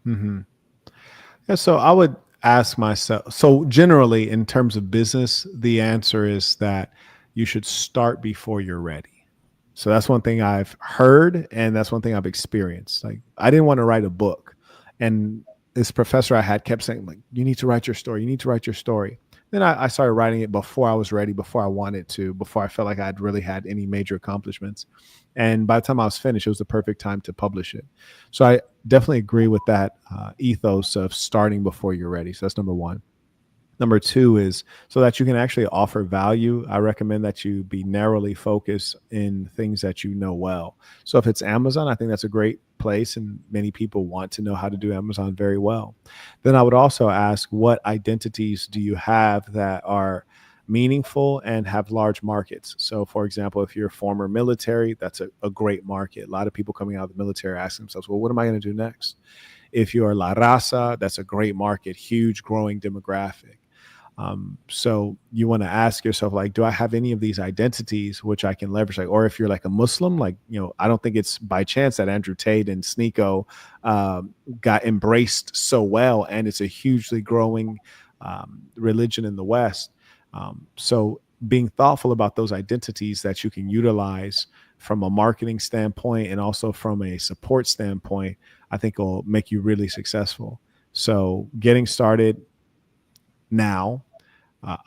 C: Yeah, so I would ask myself, so generally in terms of business, the answer is that you should start before you're ready. So that's one thing I've heard, and that's one thing I've experienced. Like, I didn't want to write a book, and this professor I had kept saying, like, you need to write your story. You need to write your story. Then I started writing it before I was ready, before I wanted to, before I felt like I'd really had any major accomplishments. And by the time I was finished, it was the perfect time to publish it. So I definitely agree with that ethos of starting before you're ready. So that's number one. Number two is so that you can actually offer value. I recommend that you be narrowly focused in things that you know well. So if it's Amazon, I think that's a great place, and many people want to know how to do Amazon very well. Then I would also ask, what identities do you have that are meaningful and have large markets? So for example, if you're former military, that's a great market. A lot of people coming out of the military ask themselves, well, what am I going to do next? If you're La Raza, that's a great market, huge growing demographic. So you want to ask yourself, like, do I have any of these identities which I can leverage? Like, or if you're like a Muslim, like, I don't think it's by chance that Andrew Tate and Sneeko got embraced so well, and it's a hugely growing religion in the West. So being thoughtful about those identities that you can utilize from a marketing standpoint and also from a support standpoint, I think will make you really successful. So getting started now,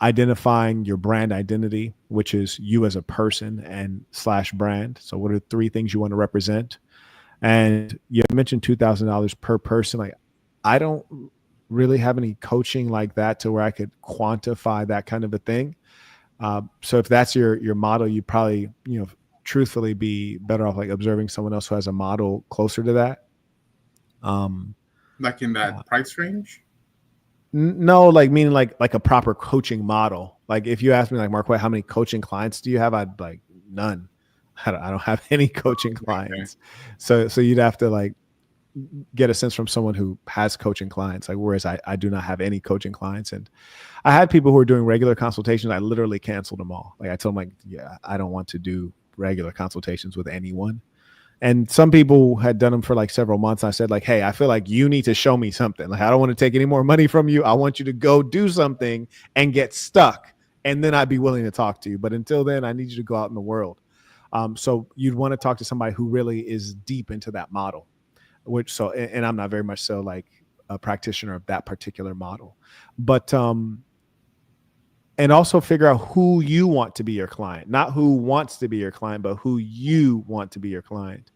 C: identifying your brand identity, which is you as a person and / brand. So what are 3 things you want to represent? And you mentioned $2,000 per person. Like, I don't really have any coaching like that to where I could quantify that kind of a thing. So if that's your model, you probably, truthfully be better off like observing someone else who has a model closer to that.
E: Like in that price range?
C: No, like meaning like a proper coaching model. Like if you ask me, like, Marquett, how many coaching clients do you have? I'd like none. I don't have any coaching clients. Okay. So you'd have to like get a sense from someone who has coaching clients. Like, whereas I do not have any coaching clients. And I had people who were doing regular consultations. I literally canceled them all. Like, I told them, like, yeah, I don't want to do regular consultations with anyone. And some people had done them for like several months. I said, like, hey, I feel like you need to show me something. Like, I don't want to take any more money from you. I want you to go do something and get stuck. And then I'd be willing to talk to you. But until then, I need you to go out in the world. So you'd want to talk to somebody who really is deep into that model, and I'm not very much so like a practitioner of that particular model, but, and also figure out who you want to be your client, not who wants to be your client, but who you want to be your client.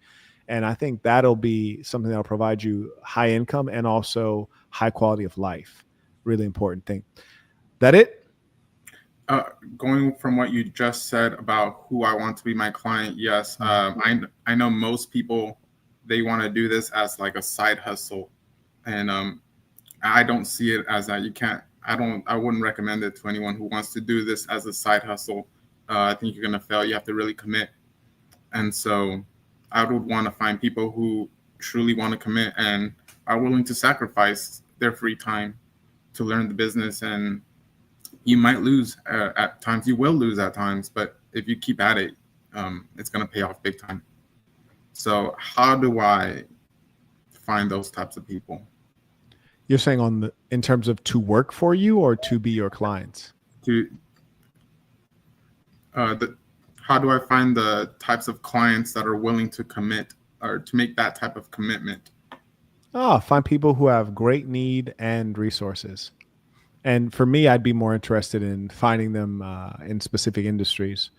C: And I think that'll be something that'll provide you high income and also high quality of life. Really important thing. That it?
E: Going from what you just said about who I want to be my client, yes. I know most people, they want to do this as like a side hustle. And I don't see it as that. I wouldn't recommend it to anyone who wants to do this as a side hustle. I think you're going to fail. You have to really commit. And so I would want to find people who truly want to commit and are willing to sacrifice their free time to learn the business. And you might lose at times. You will lose at times, but if you keep at it, it's going to pay off big time. So how do I find those types of people?
C: You're saying in terms of to work for you or to be your clients?
E: How do I find the types of clients that are willing to commit or to make that type of commitment?
C: Find people who have great need and resources. And for me, I'd be more interested in finding them in specific industries.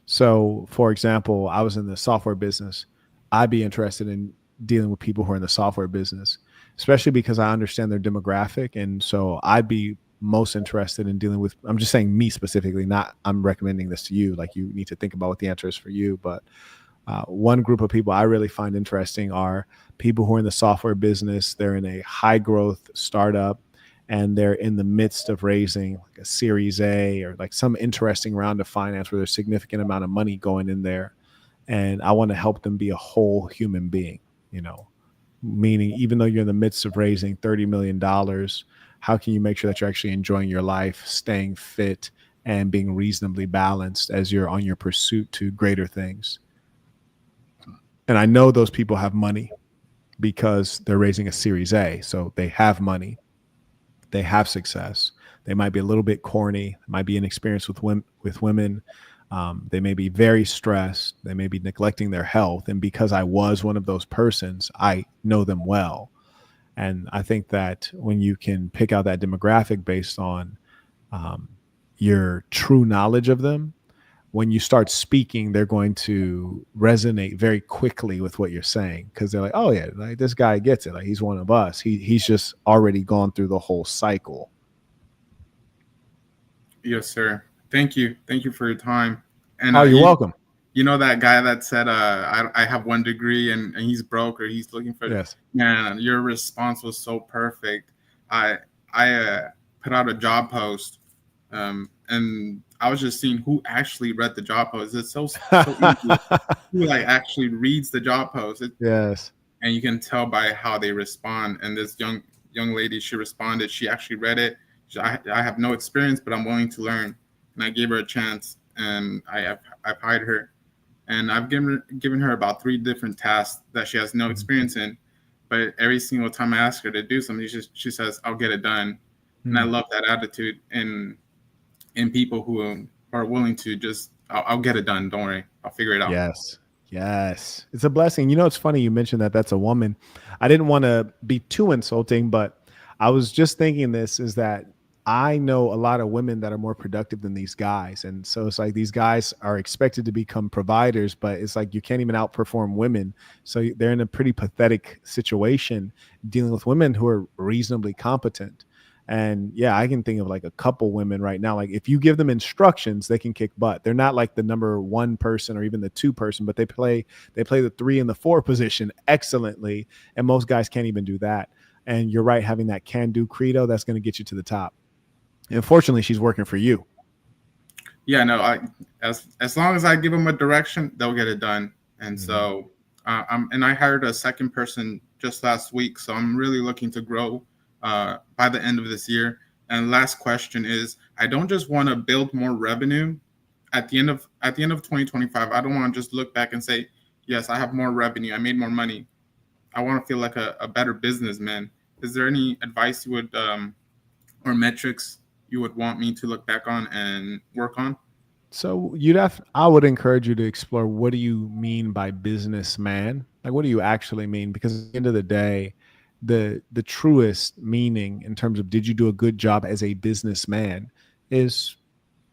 C: So for example, I was in the software business. I'd be interested in dealing with people who are in the software business, especially because I understand their demographic. And so I'd be most interested in dealing with, I'm just saying me specifically, not I'm recommending this to you. Like, you need to think about what the answer is for you. But one group of people I really find interesting are people who are in the software business. They're in a high growth startup and they're in the midst of raising like a Series A or like some interesting round of finance where there's a significant amount of money going in there. And I want to help them be a whole human being, meaning even though you're in the midst of raising $30 million, how can you make sure that you're actually enjoying your life, staying fit, and being reasonably balanced as you're on your pursuit to greater things? And I know those people have money because they're raising a Series A. So they have money. They have success. They might be a little bit corny, might be inexperienced with women. They may be very stressed. They may be neglecting their health. And because I was one of those persons, I know them well. And I think that when you can pick out that demographic based on your true knowledge of them, when you start speaking, they're going to resonate very quickly with what you're saying, because they're like, oh yeah, like this guy gets it. Like he's one of us. He's just already gone through the whole cycle.
E: Yes, sir. Thank you. Thank you for your time.
C: And you're welcome.
E: You know that guy that said, I have 1 degree and he's broke, or he's looking for,
C: yes.
E: Man, your response was so perfect. I put out a job post, and I was just seeing who actually read the job post. It's so easy. Who like actually reads the job post.
C: Yes.
E: And you can tell by how they respond. And this young lady, she responded. She actually read it. I have no experience, but I'm willing to learn. And I gave her a chance, and I've hired her. And I've given her about 3 different tasks that she has no experience in. But every single time I ask her to do something, she says, I'll get it done. And I love that attitude in people who are willing to just, I'll get it done. Don't worry. I'll figure it out.
C: Yes. Yes. It's a blessing. You know, it's funny you mentioned that that's a woman. I didn't want to be too insulting, but I was just thinking this is that I know a lot of women that are more productive than these guys. And so it's like these guys are expected to become providers, but it's like you can't even outperform women. So they're in a pretty pathetic situation dealing with women who are reasonably competent. And yeah, I can think of like a couple women right now. Like if you give them instructions, they can kick butt. They're not like the number 1 person or even the 2 person, but they play the 3 and the 4 position excellently. And most guys can't even do that. And you're right, having that can-do credo, that's going to get you to the top. And fortunately, she's working for you.
E: Yeah, no, as long as I give them a direction, they'll get it done. And so I hired a 2nd person just last week. So I'm really looking to grow by the end of this year. And last question is, I don't just want to build more revenue at the end of 2025. I don't want to just look back and say, yes, I have more revenue. I made more money. I want to feel like a better businessman. Is there any advice you would or metrics you would want me to look back on and work on?
C: So I would encourage you to explore, what do you mean by businessman? Like, what do you actually mean? Because at the end of the day, the truest meaning in terms of did you do a good job as a businessman is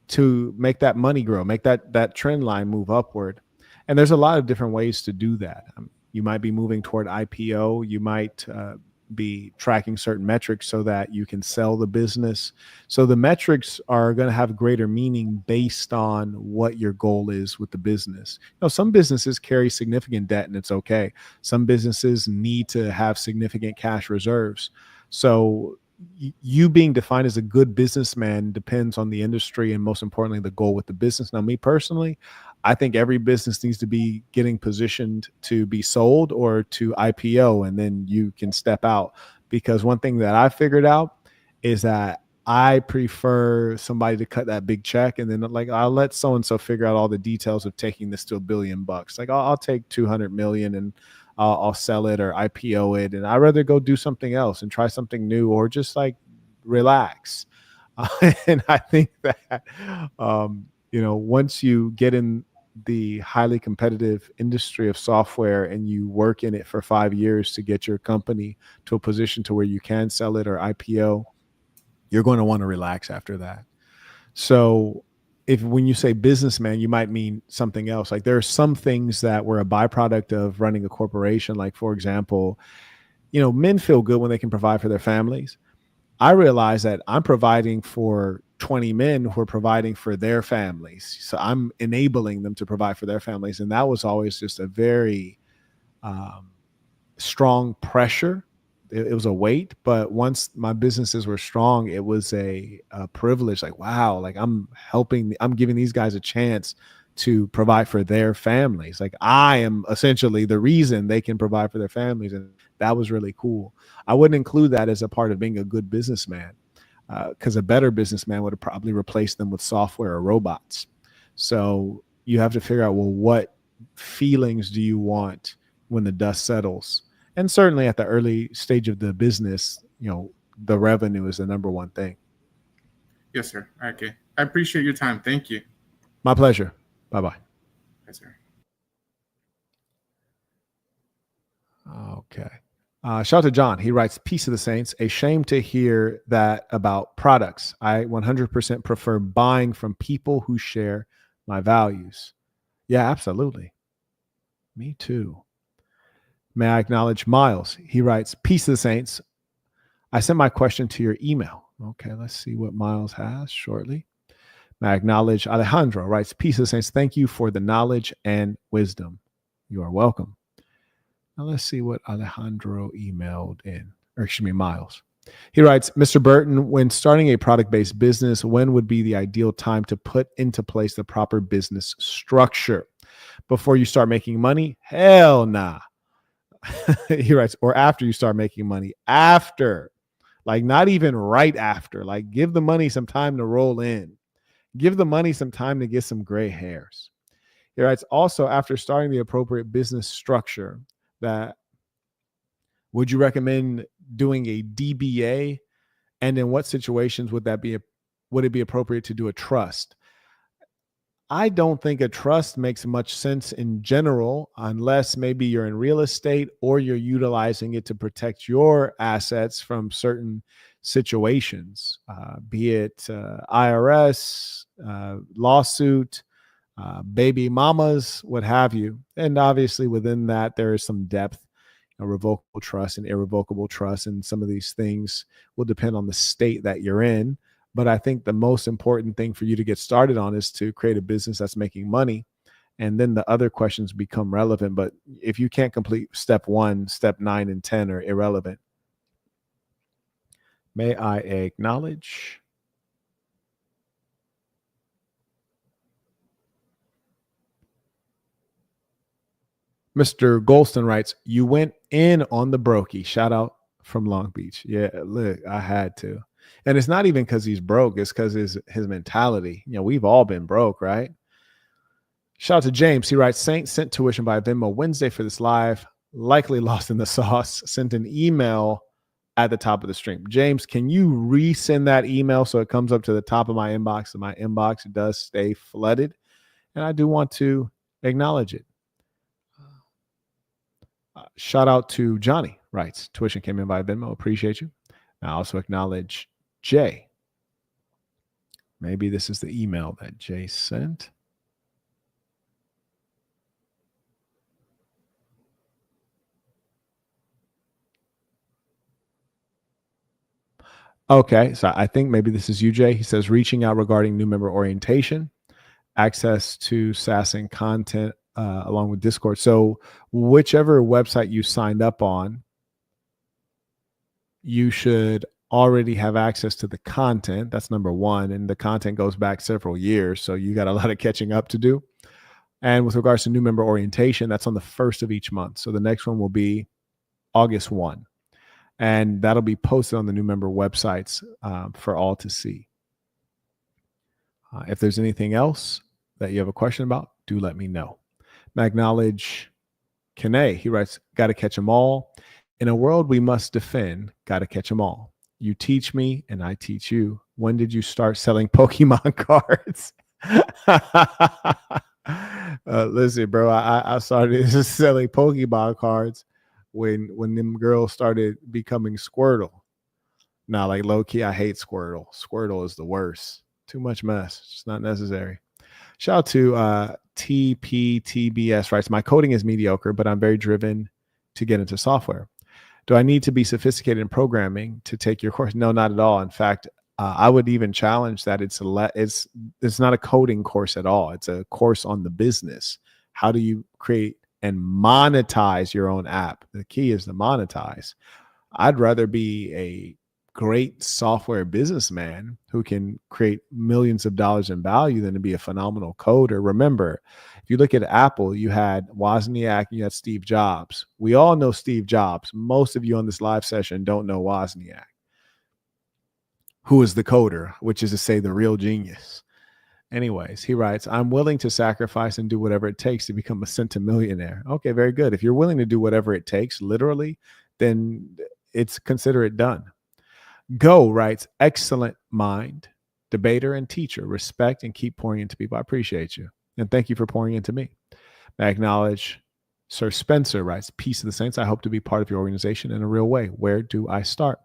C: to make that money grow, make that trend line move upward. And there's a lot of different ways to do that. You might be moving toward IPO. You might be tracking certain metrics so that you can sell the business. So the metrics are going to have greater meaning based on what your goal is with the business. You know, some businesses carry significant debt and it's okay. Some businesses need to have significant cash reserves. So you being defined as a good businessman depends on the industry and most importantly, the goal with the business. Now, me personally, I think every business needs to be getting positioned to be sold or to IPO, and then you can step out. Because one thing that I figured out is that I prefer somebody to cut that big check, and then like I'll let so-and-so figure out all the details of taking this to $1 billion. Like I'll take 200 million and I'll sell it or IPO it. And I'd rather go do something else and try something new or just like relax. And I think that, once you get in the highly competitive industry of software and you work in it for 5 years to get your company to a position to where you can sell it or IPO, you're going to want to relax after that. So when you say businessman, you might mean something else. Like there are some things that were a byproduct of running a corporation. Like, for example, men feel good when they can provide for their families. I realize that I'm providing for 20 men who are providing for their families. So I'm enabling them to provide for their families. And that was always just a very strong pressure. It was a weight, but once my businesses were strong, it was a privilege. Like, wow, like I'm giving these guys a chance to provide for their families. Like I am essentially the reason they can provide for their families. And that was really cool. I wouldn't include that as a part of being a good businessman, because a better businessman would have probably replaced them with software or robots. So you have to figure out, well, what feelings do you want when the dust settles? And certainly at the early stage of the business, the revenue is the number one thing.
E: Yes, sir. Okay. I appreciate your time. Thank you.
C: My pleasure. Bye-bye.
E: Yes, sir.
C: Okay. Shout out to John. He writes, Peace of the Saints. A shame to hear that about products. I 100% prefer buying from people who share my values. Yeah, absolutely. Me too. May I acknowledge Miles? He writes, Peace of the Saints. I sent my question to your email. Okay, let's see what Miles has shortly. May I acknowledge Alejandro writes, Peace of the Saints. Thank you for the knowledge and wisdom. You are welcome. Now let's see what Alejandro emailed in, or excuse me, Miles. He writes, Mr. Burton, when starting a product-based business, when would be the ideal time to put into place the proper business structure? Before you start making money? Hell nah. He writes, or after you start making money? After. Like not even right after. Like give the money some time to roll in. Give the money some time to get some gray hairs. He writes, also after starting the appropriate business structure, that would you recommend doing a DBA? And in what situations would it be appropriate to do a trust? I don't think a trust makes much sense in general, unless maybe you're in real estate or you're utilizing it to protect your assets from certain situations, be it IRS, lawsuit, baby mamas, what have you. And obviously within that, there is some depth, revocable trust and irrevocable trust. And some of these things will depend on the state that you're in. But I think the most important thing for you to get started on is to create a business that's making money. And then the other questions become relevant. But if you can't complete step 1, step 9 and 10 are irrelevant. May I acknowledge Mr. Golston writes, you went in on the brokey. Shout out from Long Beach. Yeah, look, I had to. And it's not even because he's broke. It's because his mentality. We've all been broke, right? Shout out to James. He writes, Saint sent tuition by Venmo Wednesday for this live. Likely lost in the sauce. Sent an email at the top of the stream. James, can you resend that email so it comes up to the top of my inbox? And my inbox does stay flooded. And I do want to acknowledge it. Shout out to Johnny writes, tuition came in by Venmo. Appreciate you. I also acknowledge Jay. Maybe this is the email that Jay sent. Okay, so I think maybe this is you, Jay. He says, reaching out regarding new member orientation, access to SaaS and content along with Discord. So whichever website you signed up on, you should already have access to the content. That's number one. And the content goes back several years. So you got a lot of catching up to do. And with regards to new member orientation, that's on the 1st of each month. So the next one will be August 1. And that'll be posted on the new member websites for all to see. If there's anything else that you have a question about, do let me know. I acknowledge Kene. He writes, got to catch them all. In a world we must defend, got to catch them all. You teach me and I teach you. When did you start selling Pokemon cards? Listen, bro, I started selling Pokemon cards when them girls started becoming Squirtle. Now, like low key, I hate Squirtle. Squirtle is the worst. Too much mess. It's not necessary. Shout out to TPTBS writes, my coding is mediocre, but I'm very driven to get into software. Do I need to be sophisticated in programming to take your course? No, not at all. In fact, I would even challenge that it's not a coding course at all. It's a course on the business. How do you create and monetize your own app? The key is to monetize. I'd rather be a great software businessman who can create millions of dollars in value than to be a phenomenal coder. Remember, if you look at Apple, you had Wozniak, you had Steve Jobs. We all know Steve Jobs. Most of you on this live session don't know Wozniak, who is the coder, which is to say the real genius. Anyways, he writes, I'm willing to sacrifice and do whatever it takes to become a centimillionaire. Okay, very good. If you're willing to do whatever it takes, literally, then consider it done. Go writes, excellent mind, debater and teacher. Respect and keep pouring into people. I appreciate you. And thank you for pouring into me. I acknowledge Sir Spencer writes, Peace of the Saints. I hope to be part of your organization in a real way. Where do I start?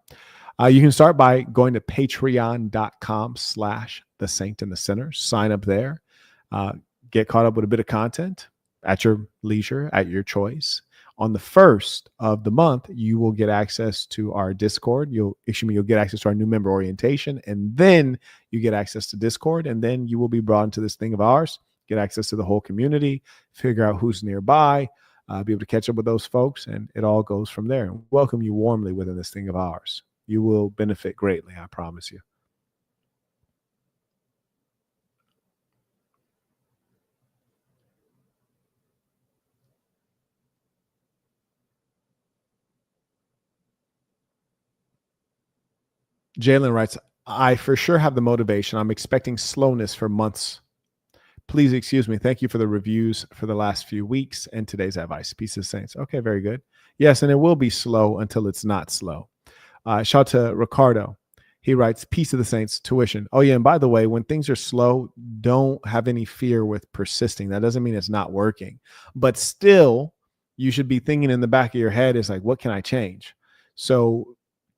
C: You can start by going to patreon.com/the Saint and the Sinner. Sign up there. Get caught up with a bit of content at your leisure, at your choice. On the first of the month, you will get access to our Discord. You'll get access to our new member orientation, and then you get access to Discord, and then you will be brought into this thing of ours, get access to the whole community, figure out who's nearby, be able to catch up with those folks, and it all goes from there. And welcome you warmly within this thing of ours. You will benefit greatly, I promise you. Jalen writes, I for sure have the motivation. I'm expecting slowness for months. Please excuse me. Thank you for the reviews for the last few weeks and today's advice. Peace of Saints. Okay, very good. Yes, and it will be slow until it's not slow. Shout out to Ricardo. He writes, Peace of the Saints, tuition. Oh, yeah, and by the way, when things are slow, don't have any fear with persisting. That doesn't mean it's not working. But still, you should be thinking in the back of your head is like, what can I change? So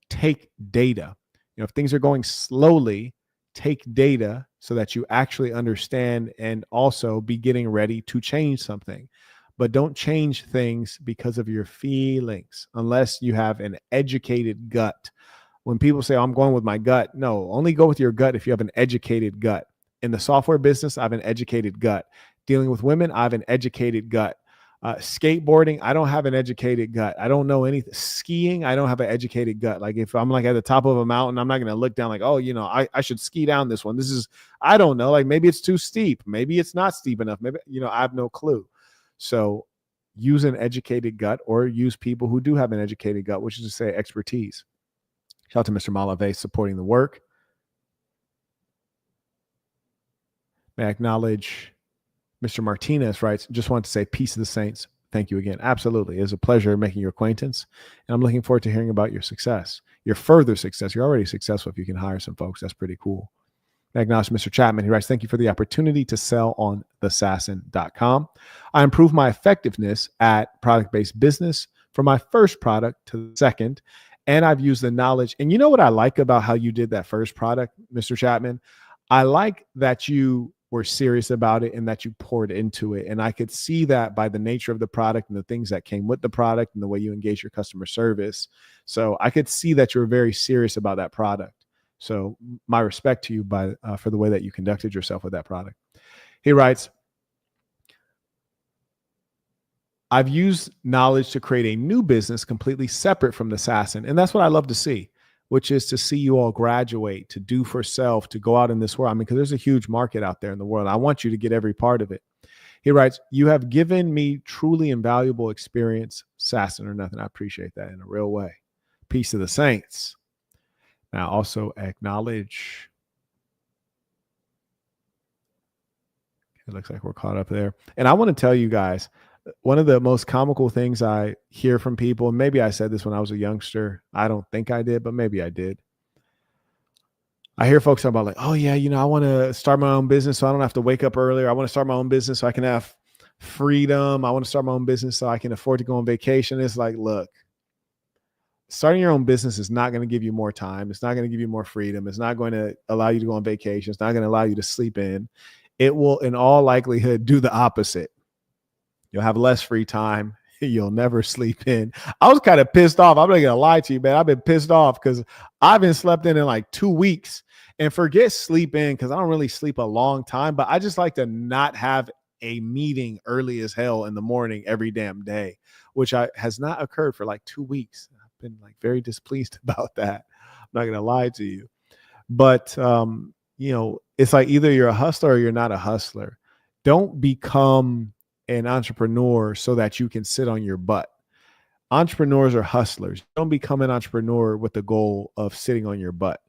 C: take data. If things are going slowly, take data so that you actually understand and also be getting ready to change something. But don't change things because of your feelings unless you have an educated gut. When people say, I'm going with my gut, no, only go with your gut if you have an educated gut. In the software business, I have an educated gut. Dealing with women, I have an educated gut. Skateboarding, I don't have an educated gut. I don't know anything. Skiing, I don't have an educated gut. Like if I'm like at the top of a mountain, I'm not going to look down like, oh, I should ski down this one. I don't know. Like maybe it's too steep. Maybe it's not steep enough. Maybe, I have no clue. So use an educated gut or use people who do have an educated gut, which is to say expertise. Shout out to Mr. Malave supporting the work. May I acknowledge Mr. Martinez writes, just want to say peace of the saints. Thank you again. Absolutely. It's a pleasure making your acquaintance. And I'm looking forward to hearing about your success, your further success. You're already successful if you can hire some folks. That's pretty cool. I acknowledge Mr. Chapman. He writes, thank you for the opportunity to sell on thesassin.com. I improved my effectiveness at product-based business from my first product to the second. And I've used the knowledge. And you know what I like about how you did that first product, Mr. Chapman? I like that you were serious about it and that you poured into it. And I could see that by the nature of the product and the things that came with the product and the way you engage your customer service. So I could see that you were very serious about that product. So my respect to you for the way that you conducted yourself with that product. He writes, I've used knowledge to create a new business completely separate from the Assassin. And that's what I love to see, which is to see you all graduate, to do for self, to go out in this world. I mean, because there's a huge market out there in the world. I want you to get every part of it. He writes, you have given me truly invaluable experience, Assassin or nothing. I appreciate that in a real way. Peace of the saints. Now also acknowledge. It looks like we're caught up there. And I want to tell you guys, one of the most comical things I hear from people, and maybe I said this when I was a youngster. I don't think I did, but maybe I did. I hear folks talk about like, oh yeah, I want to start my own business so I don't have to wake up earlier. I want to start my own business so I can have freedom. I want to start my own business so I can afford to go on vacation. It's like, look, starting your own business is not going to give you more time. It's not going to give you more freedom. It's not going to allow you to go on vacation. It's not going to allow you to sleep in. It will, in all likelihood, do the opposite. You'll have less free time. You'll never sleep in. I was kind of pissed off. I'm not going to lie to you, man. I've been pissed off because I've been slept in like 2 weeks. And forget sleep in because I don't really sleep a long time. But I just like to not have a meeting early as hell in the morning every damn day, which has not occurred for like 2 weeks. I've been like very displeased about that. I'm not going to lie to you. But, it's like either you're a hustler or you're not a hustler. Don't become an entrepreneur so that you can sit on your butt. Entrepreneurs are hustlers. Don't become an entrepreneur with the goal of sitting on your butt.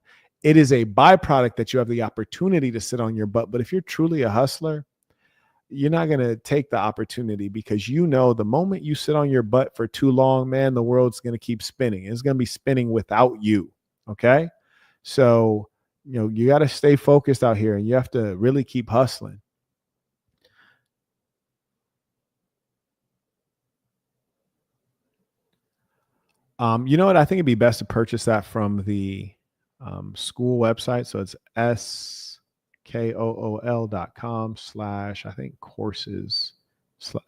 C: It is a byproduct that you have the opportunity to sit on your butt. But if you're truly a hustler, you're not going to take the opportunity because the moment you sit on your butt for too long, man, the world's going to keep spinning. It's going to be spinning without you. Okay. So, you got to stay focused out here and you have to really keep hustling. You know what? I think it'd be best to purchase that from the school website. So it's skool.com/ I think courses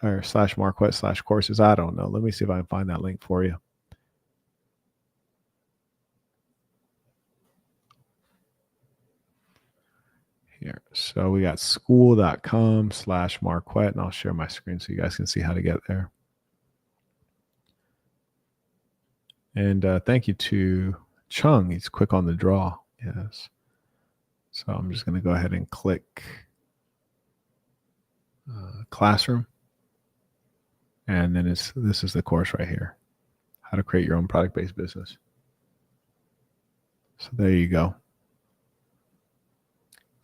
C: or / Marquett / courses. I don't know. Let me see if I can find that link for you. Here. So we got school.com / Marquett, and I'll share my screen so you guys can see how to get there. And thank you to Chung. He's quick on the draw. Yes. So I'm just going to go ahead and click classroom. And then this is the course right here. How to create your own product-based business. So there you go.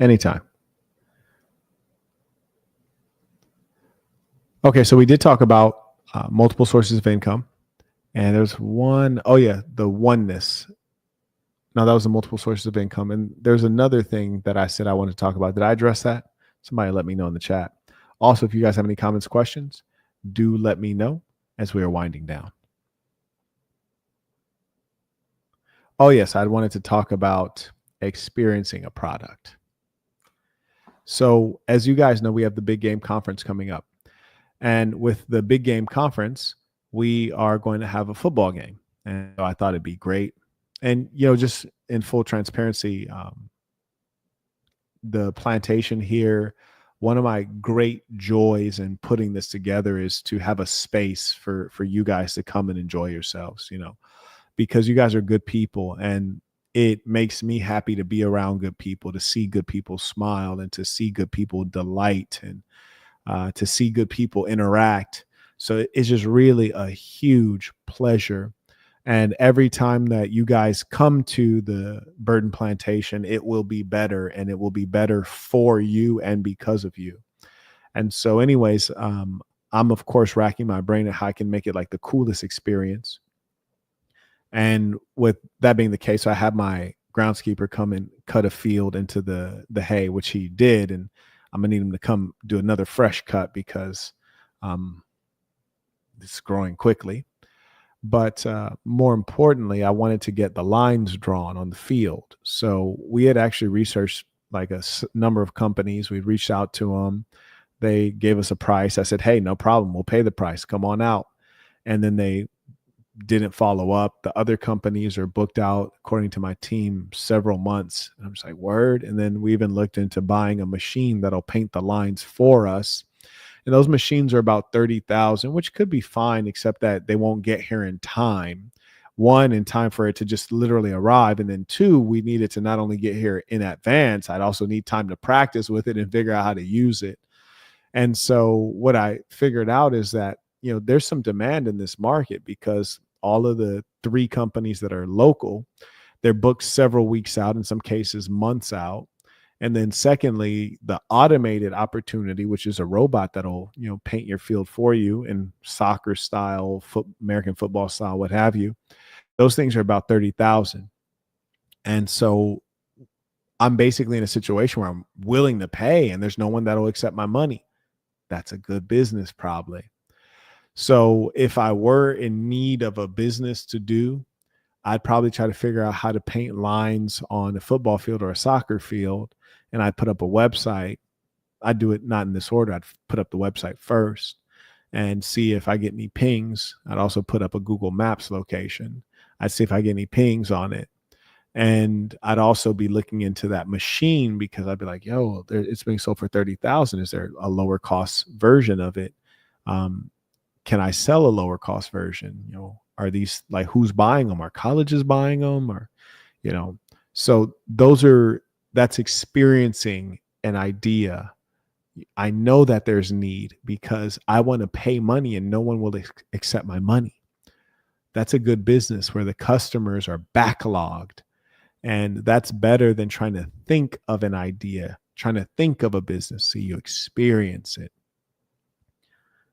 C: Anytime. Okay, so we did talk about multiple sources of income. And there's one, oh yeah, the oneness. Now that was the multiple sources of income. And there's another thing that I said I wanted to talk about. Did I address that? Somebody let me know in the chat. Also, if you guys have any comments, questions, do let me know as we are winding down. Oh yes, I wanted to talk about experiencing a product. So as you guys know, we have the Big Game Conference coming up. And with the Big Game Conference, we are going to have a football game. And so I thought it'd be great. And, you know, just in full transparency, the plantation here, one of my great joys in putting this together is to have a space for you guys to come and enjoy yourselves, you know, because you guys are good people. And it makes me happy to be around good people, to see good people smile and to see good people delight and to see good people interact. So it's just really a huge pleasure. And every time that you guys come to the Burton Plantation, it will be better, and it will be better for you and because of you. And so anyways, I'm of course racking my brain at how I can make it like the coolest experience. And with that being the case, I had my groundskeeper come and cut a field into the hay, which he did. And I'm gonna need him to come do another fresh cut because it's growing quickly. But more importantly, I wanted to get the lines drawn on the field. So we had actually researched like a number of companies. We reached out to them. They gave us a price. I said, hey, no problem. We'll pay the price. Come on out. And then they didn't follow up. The other companies are booked out, according to my team, several months. And I'm just like, word. And then we even looked into buying a machine that'll paint the lines for us. And those machines are about $30,000, which could be fine, except that they won't get here in time. One, in time for it to just literally arrive. And then two, we need it to not only get here in advance, I'd also need time to practice with it and figure out how to use it. And so what I figured out is that, you know, there's some demand in this market because all of the 3 companies that are local, they're booked several weeks out, in some cases months out. And then secondly, the automated opportunity, which is a robot that'll, you know, paint your field for you in soccer style, American football style, what have you. Those things are about $30,000. And so I'm basically in a situation where I'm willing to pay and there's no one that'll accept my money. That's a good business probably. So if I were in need of a business to do, I'd probably try to figure out how to paint lines on a football field or a soccer field. And I'd put up a website. I'd do it not in this order. I'd put up the website first and see if I get any pings. I'd also put up a Google Maps location. I'd see if I get any pings on it. And I'd also be looking into that machine because I'd be like, yo, it's being sold for $30,000. Is there a lower cost version of it? Can I sell a lower cost version? You know, are these like, who's buying them? Are colleges buying them? Or, you know, so that's experiencing an idea. I know that there's need because I want to pay money and no one will accept my money. That's a good business where the customers are backlogged. And that's better than trying to think of an idea, trying to think of a business so you experience it.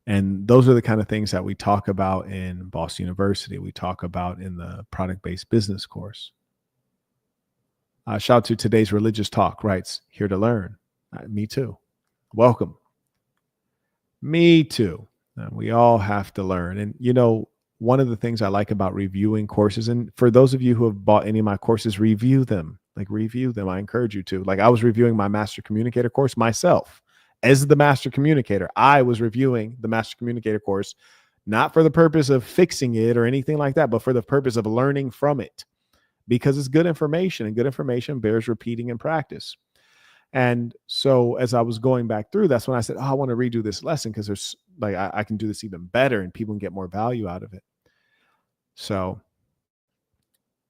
C: And those are the kind of things that we talk about in Boston University. We talk about in the product-based business course. Shout out to Today's Religious Talk, writes, here to learn. Me too. Welcome. Me too. We all have to learn. And, you know, one of the things I like about reviewing courses, and for those of you who have bought any of my courses, review them. Review them. I encourage you to. I was reviewing my Master Communicator course myself as the Master Communicator. I was reviewing the Master Communicator course, not for the purpose of fixing it or anything like that, but for the purpose of learning from it, because it's good information, and good information bears repeating in practice. And so as I was going back through, that's when I said, I want to redo this lesson, because there's I can do this even better and people can get more value out of it. So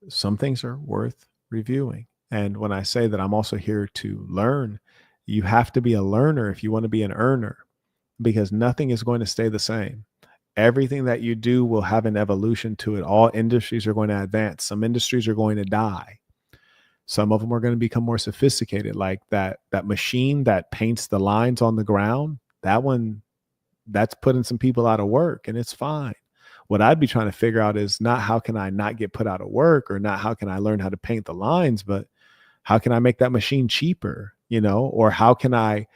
C: some things are worth reviewing. And when I say that I'm also here to learn, you have to be a learner if you want to be an earner, because nothing is going to stay the same. Everything that you do will have an evolution to it. All industries are going to advance. Some industries are going to die. Some of them are going to become more sophisticated, like that machine that paints the lines on the ground. That's putting some people out of work, and it's fine. What I'd be trying to figure out is not how can I not get put out of work, or not how can I learn how to paint the lines, but how can I make that machine cheaper, or how can I,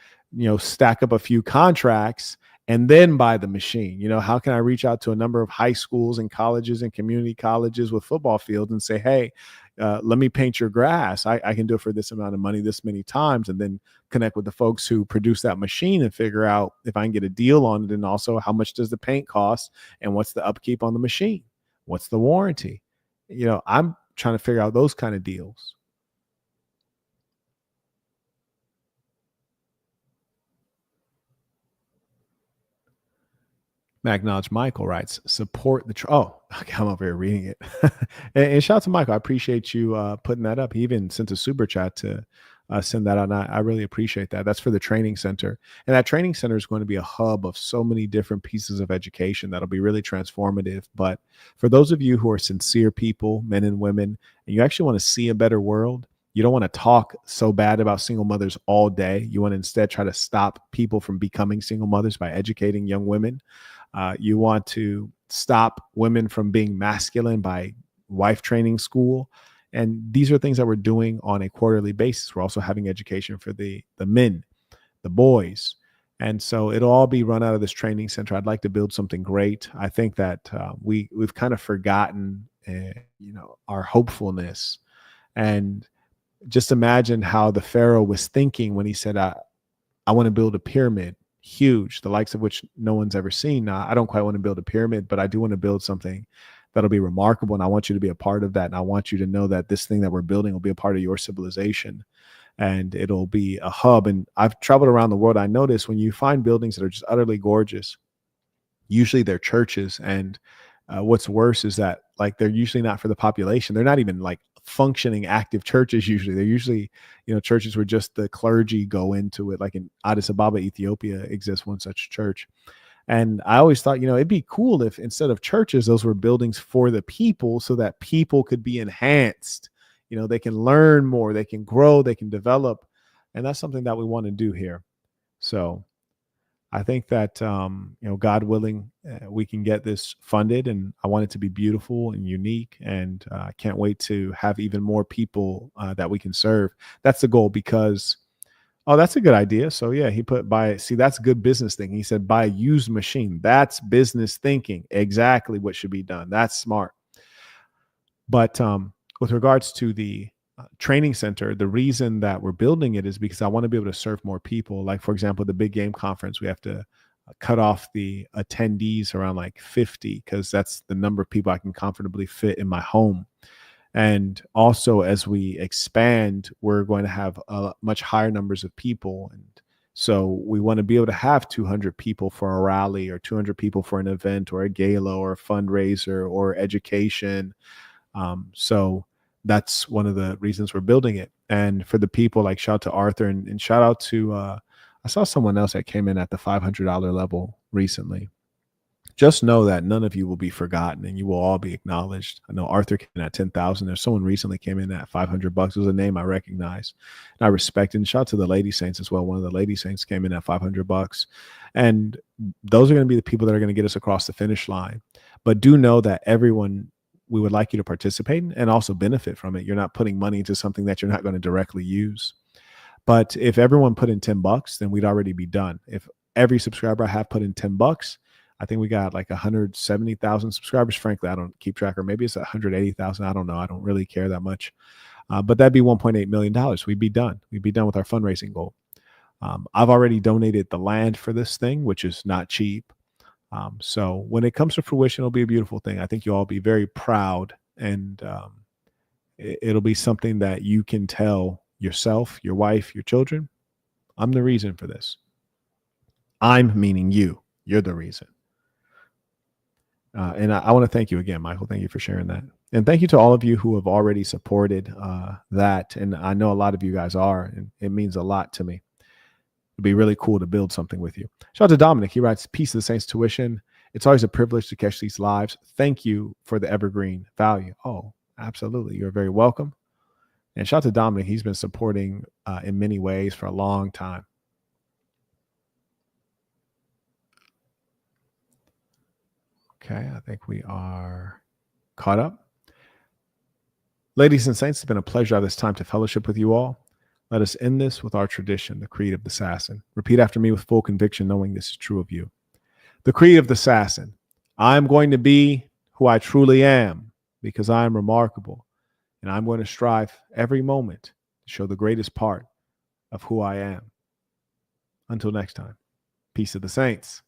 C: stack up a few contracts and then buy the machine? How can I reach out to a number of high schools and colleges and community colleges with football fields and say, hey, let me paint your grass. I can do it for this amount of money, this many times, and then connect with the folks who produce that machine and figure out if I can get a deal on it. And also, how much does the paint cost, and what's the upkeep on the machine? What's the warranty? I'm trying to figure out those kind of deals. Acknowledge Michael writes, support the okay, I'm over here reading it. and shout out to Michael. I appreciate you putting that up. He even sent a super chat to send that out. And I really appreciate that. That's for the training center. And that training center is going to be a hub of so many different pieces of education that'll be really transformative. But for those of you who are sincere people, men and women, and you actually want to see a better world, you don't want to talk so bad about single mothers all day. You want to instead try to stop people from becoming single mothers by educating young women. You want to stop women from being masculine by wife training school. And these are things that we're doing on a quarterly basis. We're also having education for the men, the boys. And so it'll all be run out of this training center. I'd like to build something great. I think that we've kind of forgotten, our hopefulness. And just imagine how the Pharaoh was thinking when he said, I want to build a pyramid. Huge, the likes of which no one's ever seen. Now, I don't quite want to build a pyramid, but I do want to build something that'll be remarkable. And I want you to be a part of that. And I want you to know that this thing that we're building will be a part of your civilization, and it'll be a hub. And I've traveled around the world. I notice when you find buildings that are just utterly gorgeous, usually they're churches. And what's worse is that they're usually not for the population. They're not even functioning active churches. Usually they're usually churches where just the clergy go into it. Like in Addis Ababa, Ethiopia, exists one such church. And I always thought it'd be cool if instead of churches, those were buildings for the people, so that people could be enhanced. They can learn more, they can grow, they can develop. And that's something that we want to do here. So I think that, God willing, we can get this funded, and I want it to be beautiful and unique. And I can't wait to have even more people that we can serve. That's the goal, because, that's a good idea. So yeah, he put that's good business thinking. He said, buy a used machine. That's business thinking. Exactly what should be done. That's smart. But with regards to the training center, the reason that we're building it is because I want to be able to serve more people. Like, for example, the big game conference, we have to cut off the attendees around 50, because that's the number of people I can comfortably fit in my home. And also, as we expand, we're going to have much higher numbers of people. And so we want to be able to have 200 people for a rally, or 200 people for an event, or a gala, or a fundraiser, or education. So that's one of the reasons we're building it. And for the people, shout out to Arthur, and shout out to, I saw someone else that came in at the $500 level recently. Just know that none of you will be forgotten, and you will all be acknowledged. I know Arthur came in at 10,000. There's someone recently came in at $500. It was a name I recognize and I respect. And shout out to the Lady Saints as well. One of the Lady Saints came in at $500. And those are going to be the people that are going to get us across the finish line. But do know that everyone, we would like you to participate and also benefit from it. You're not putting money into something that you're not going to directly use. But if everyone put in $10, then we'd already be done. If every subscriber I have put in $10, I think we got like 170,000 subscribers. Frankly, I don't keep track, or maybe it's 180,000. I don't know. I don't really care that much. But that'd be $1.8 million. We'd be done. We'd be done with our fundraising goal. I've already donated the land for this thing, which is not cheap. So when it comes to fruition, it'll be a beautiful thing. I think you'll all be very proud, and it'll be something that you can tell yourself, your wife, your children. I'm the reason for this. I'm meaning you. You're the reason. And I want to thank you again, Michael. Thank you for sharing that. And thank you to all of you who have already supported that. And I know a lot of you guys are, and it means a lot to me. It'd be really cool to build something with you. Shout out to Dominic. He writes, Peace of the Saints tuition. It's always a privilege to catch these lives. Thank you for the evergreen value. Oh, absolutely. You're very welcome. And shout out to Dominic. He's been supporting in many ways for a long time. Okay, I think we are caught up. Ladies and saints, it's been a pleasure at this time to fellowship with you all. Let us end this with our tradition, the Creed of the Assassin. Repeat after me with full conviction, knowing this is true of you. The Creed of the Assassin. I am going to be who I truly am because I am remarkable, and I'm going to strive every moment to show the greatest part of who I am. Until next time, peace of the saints.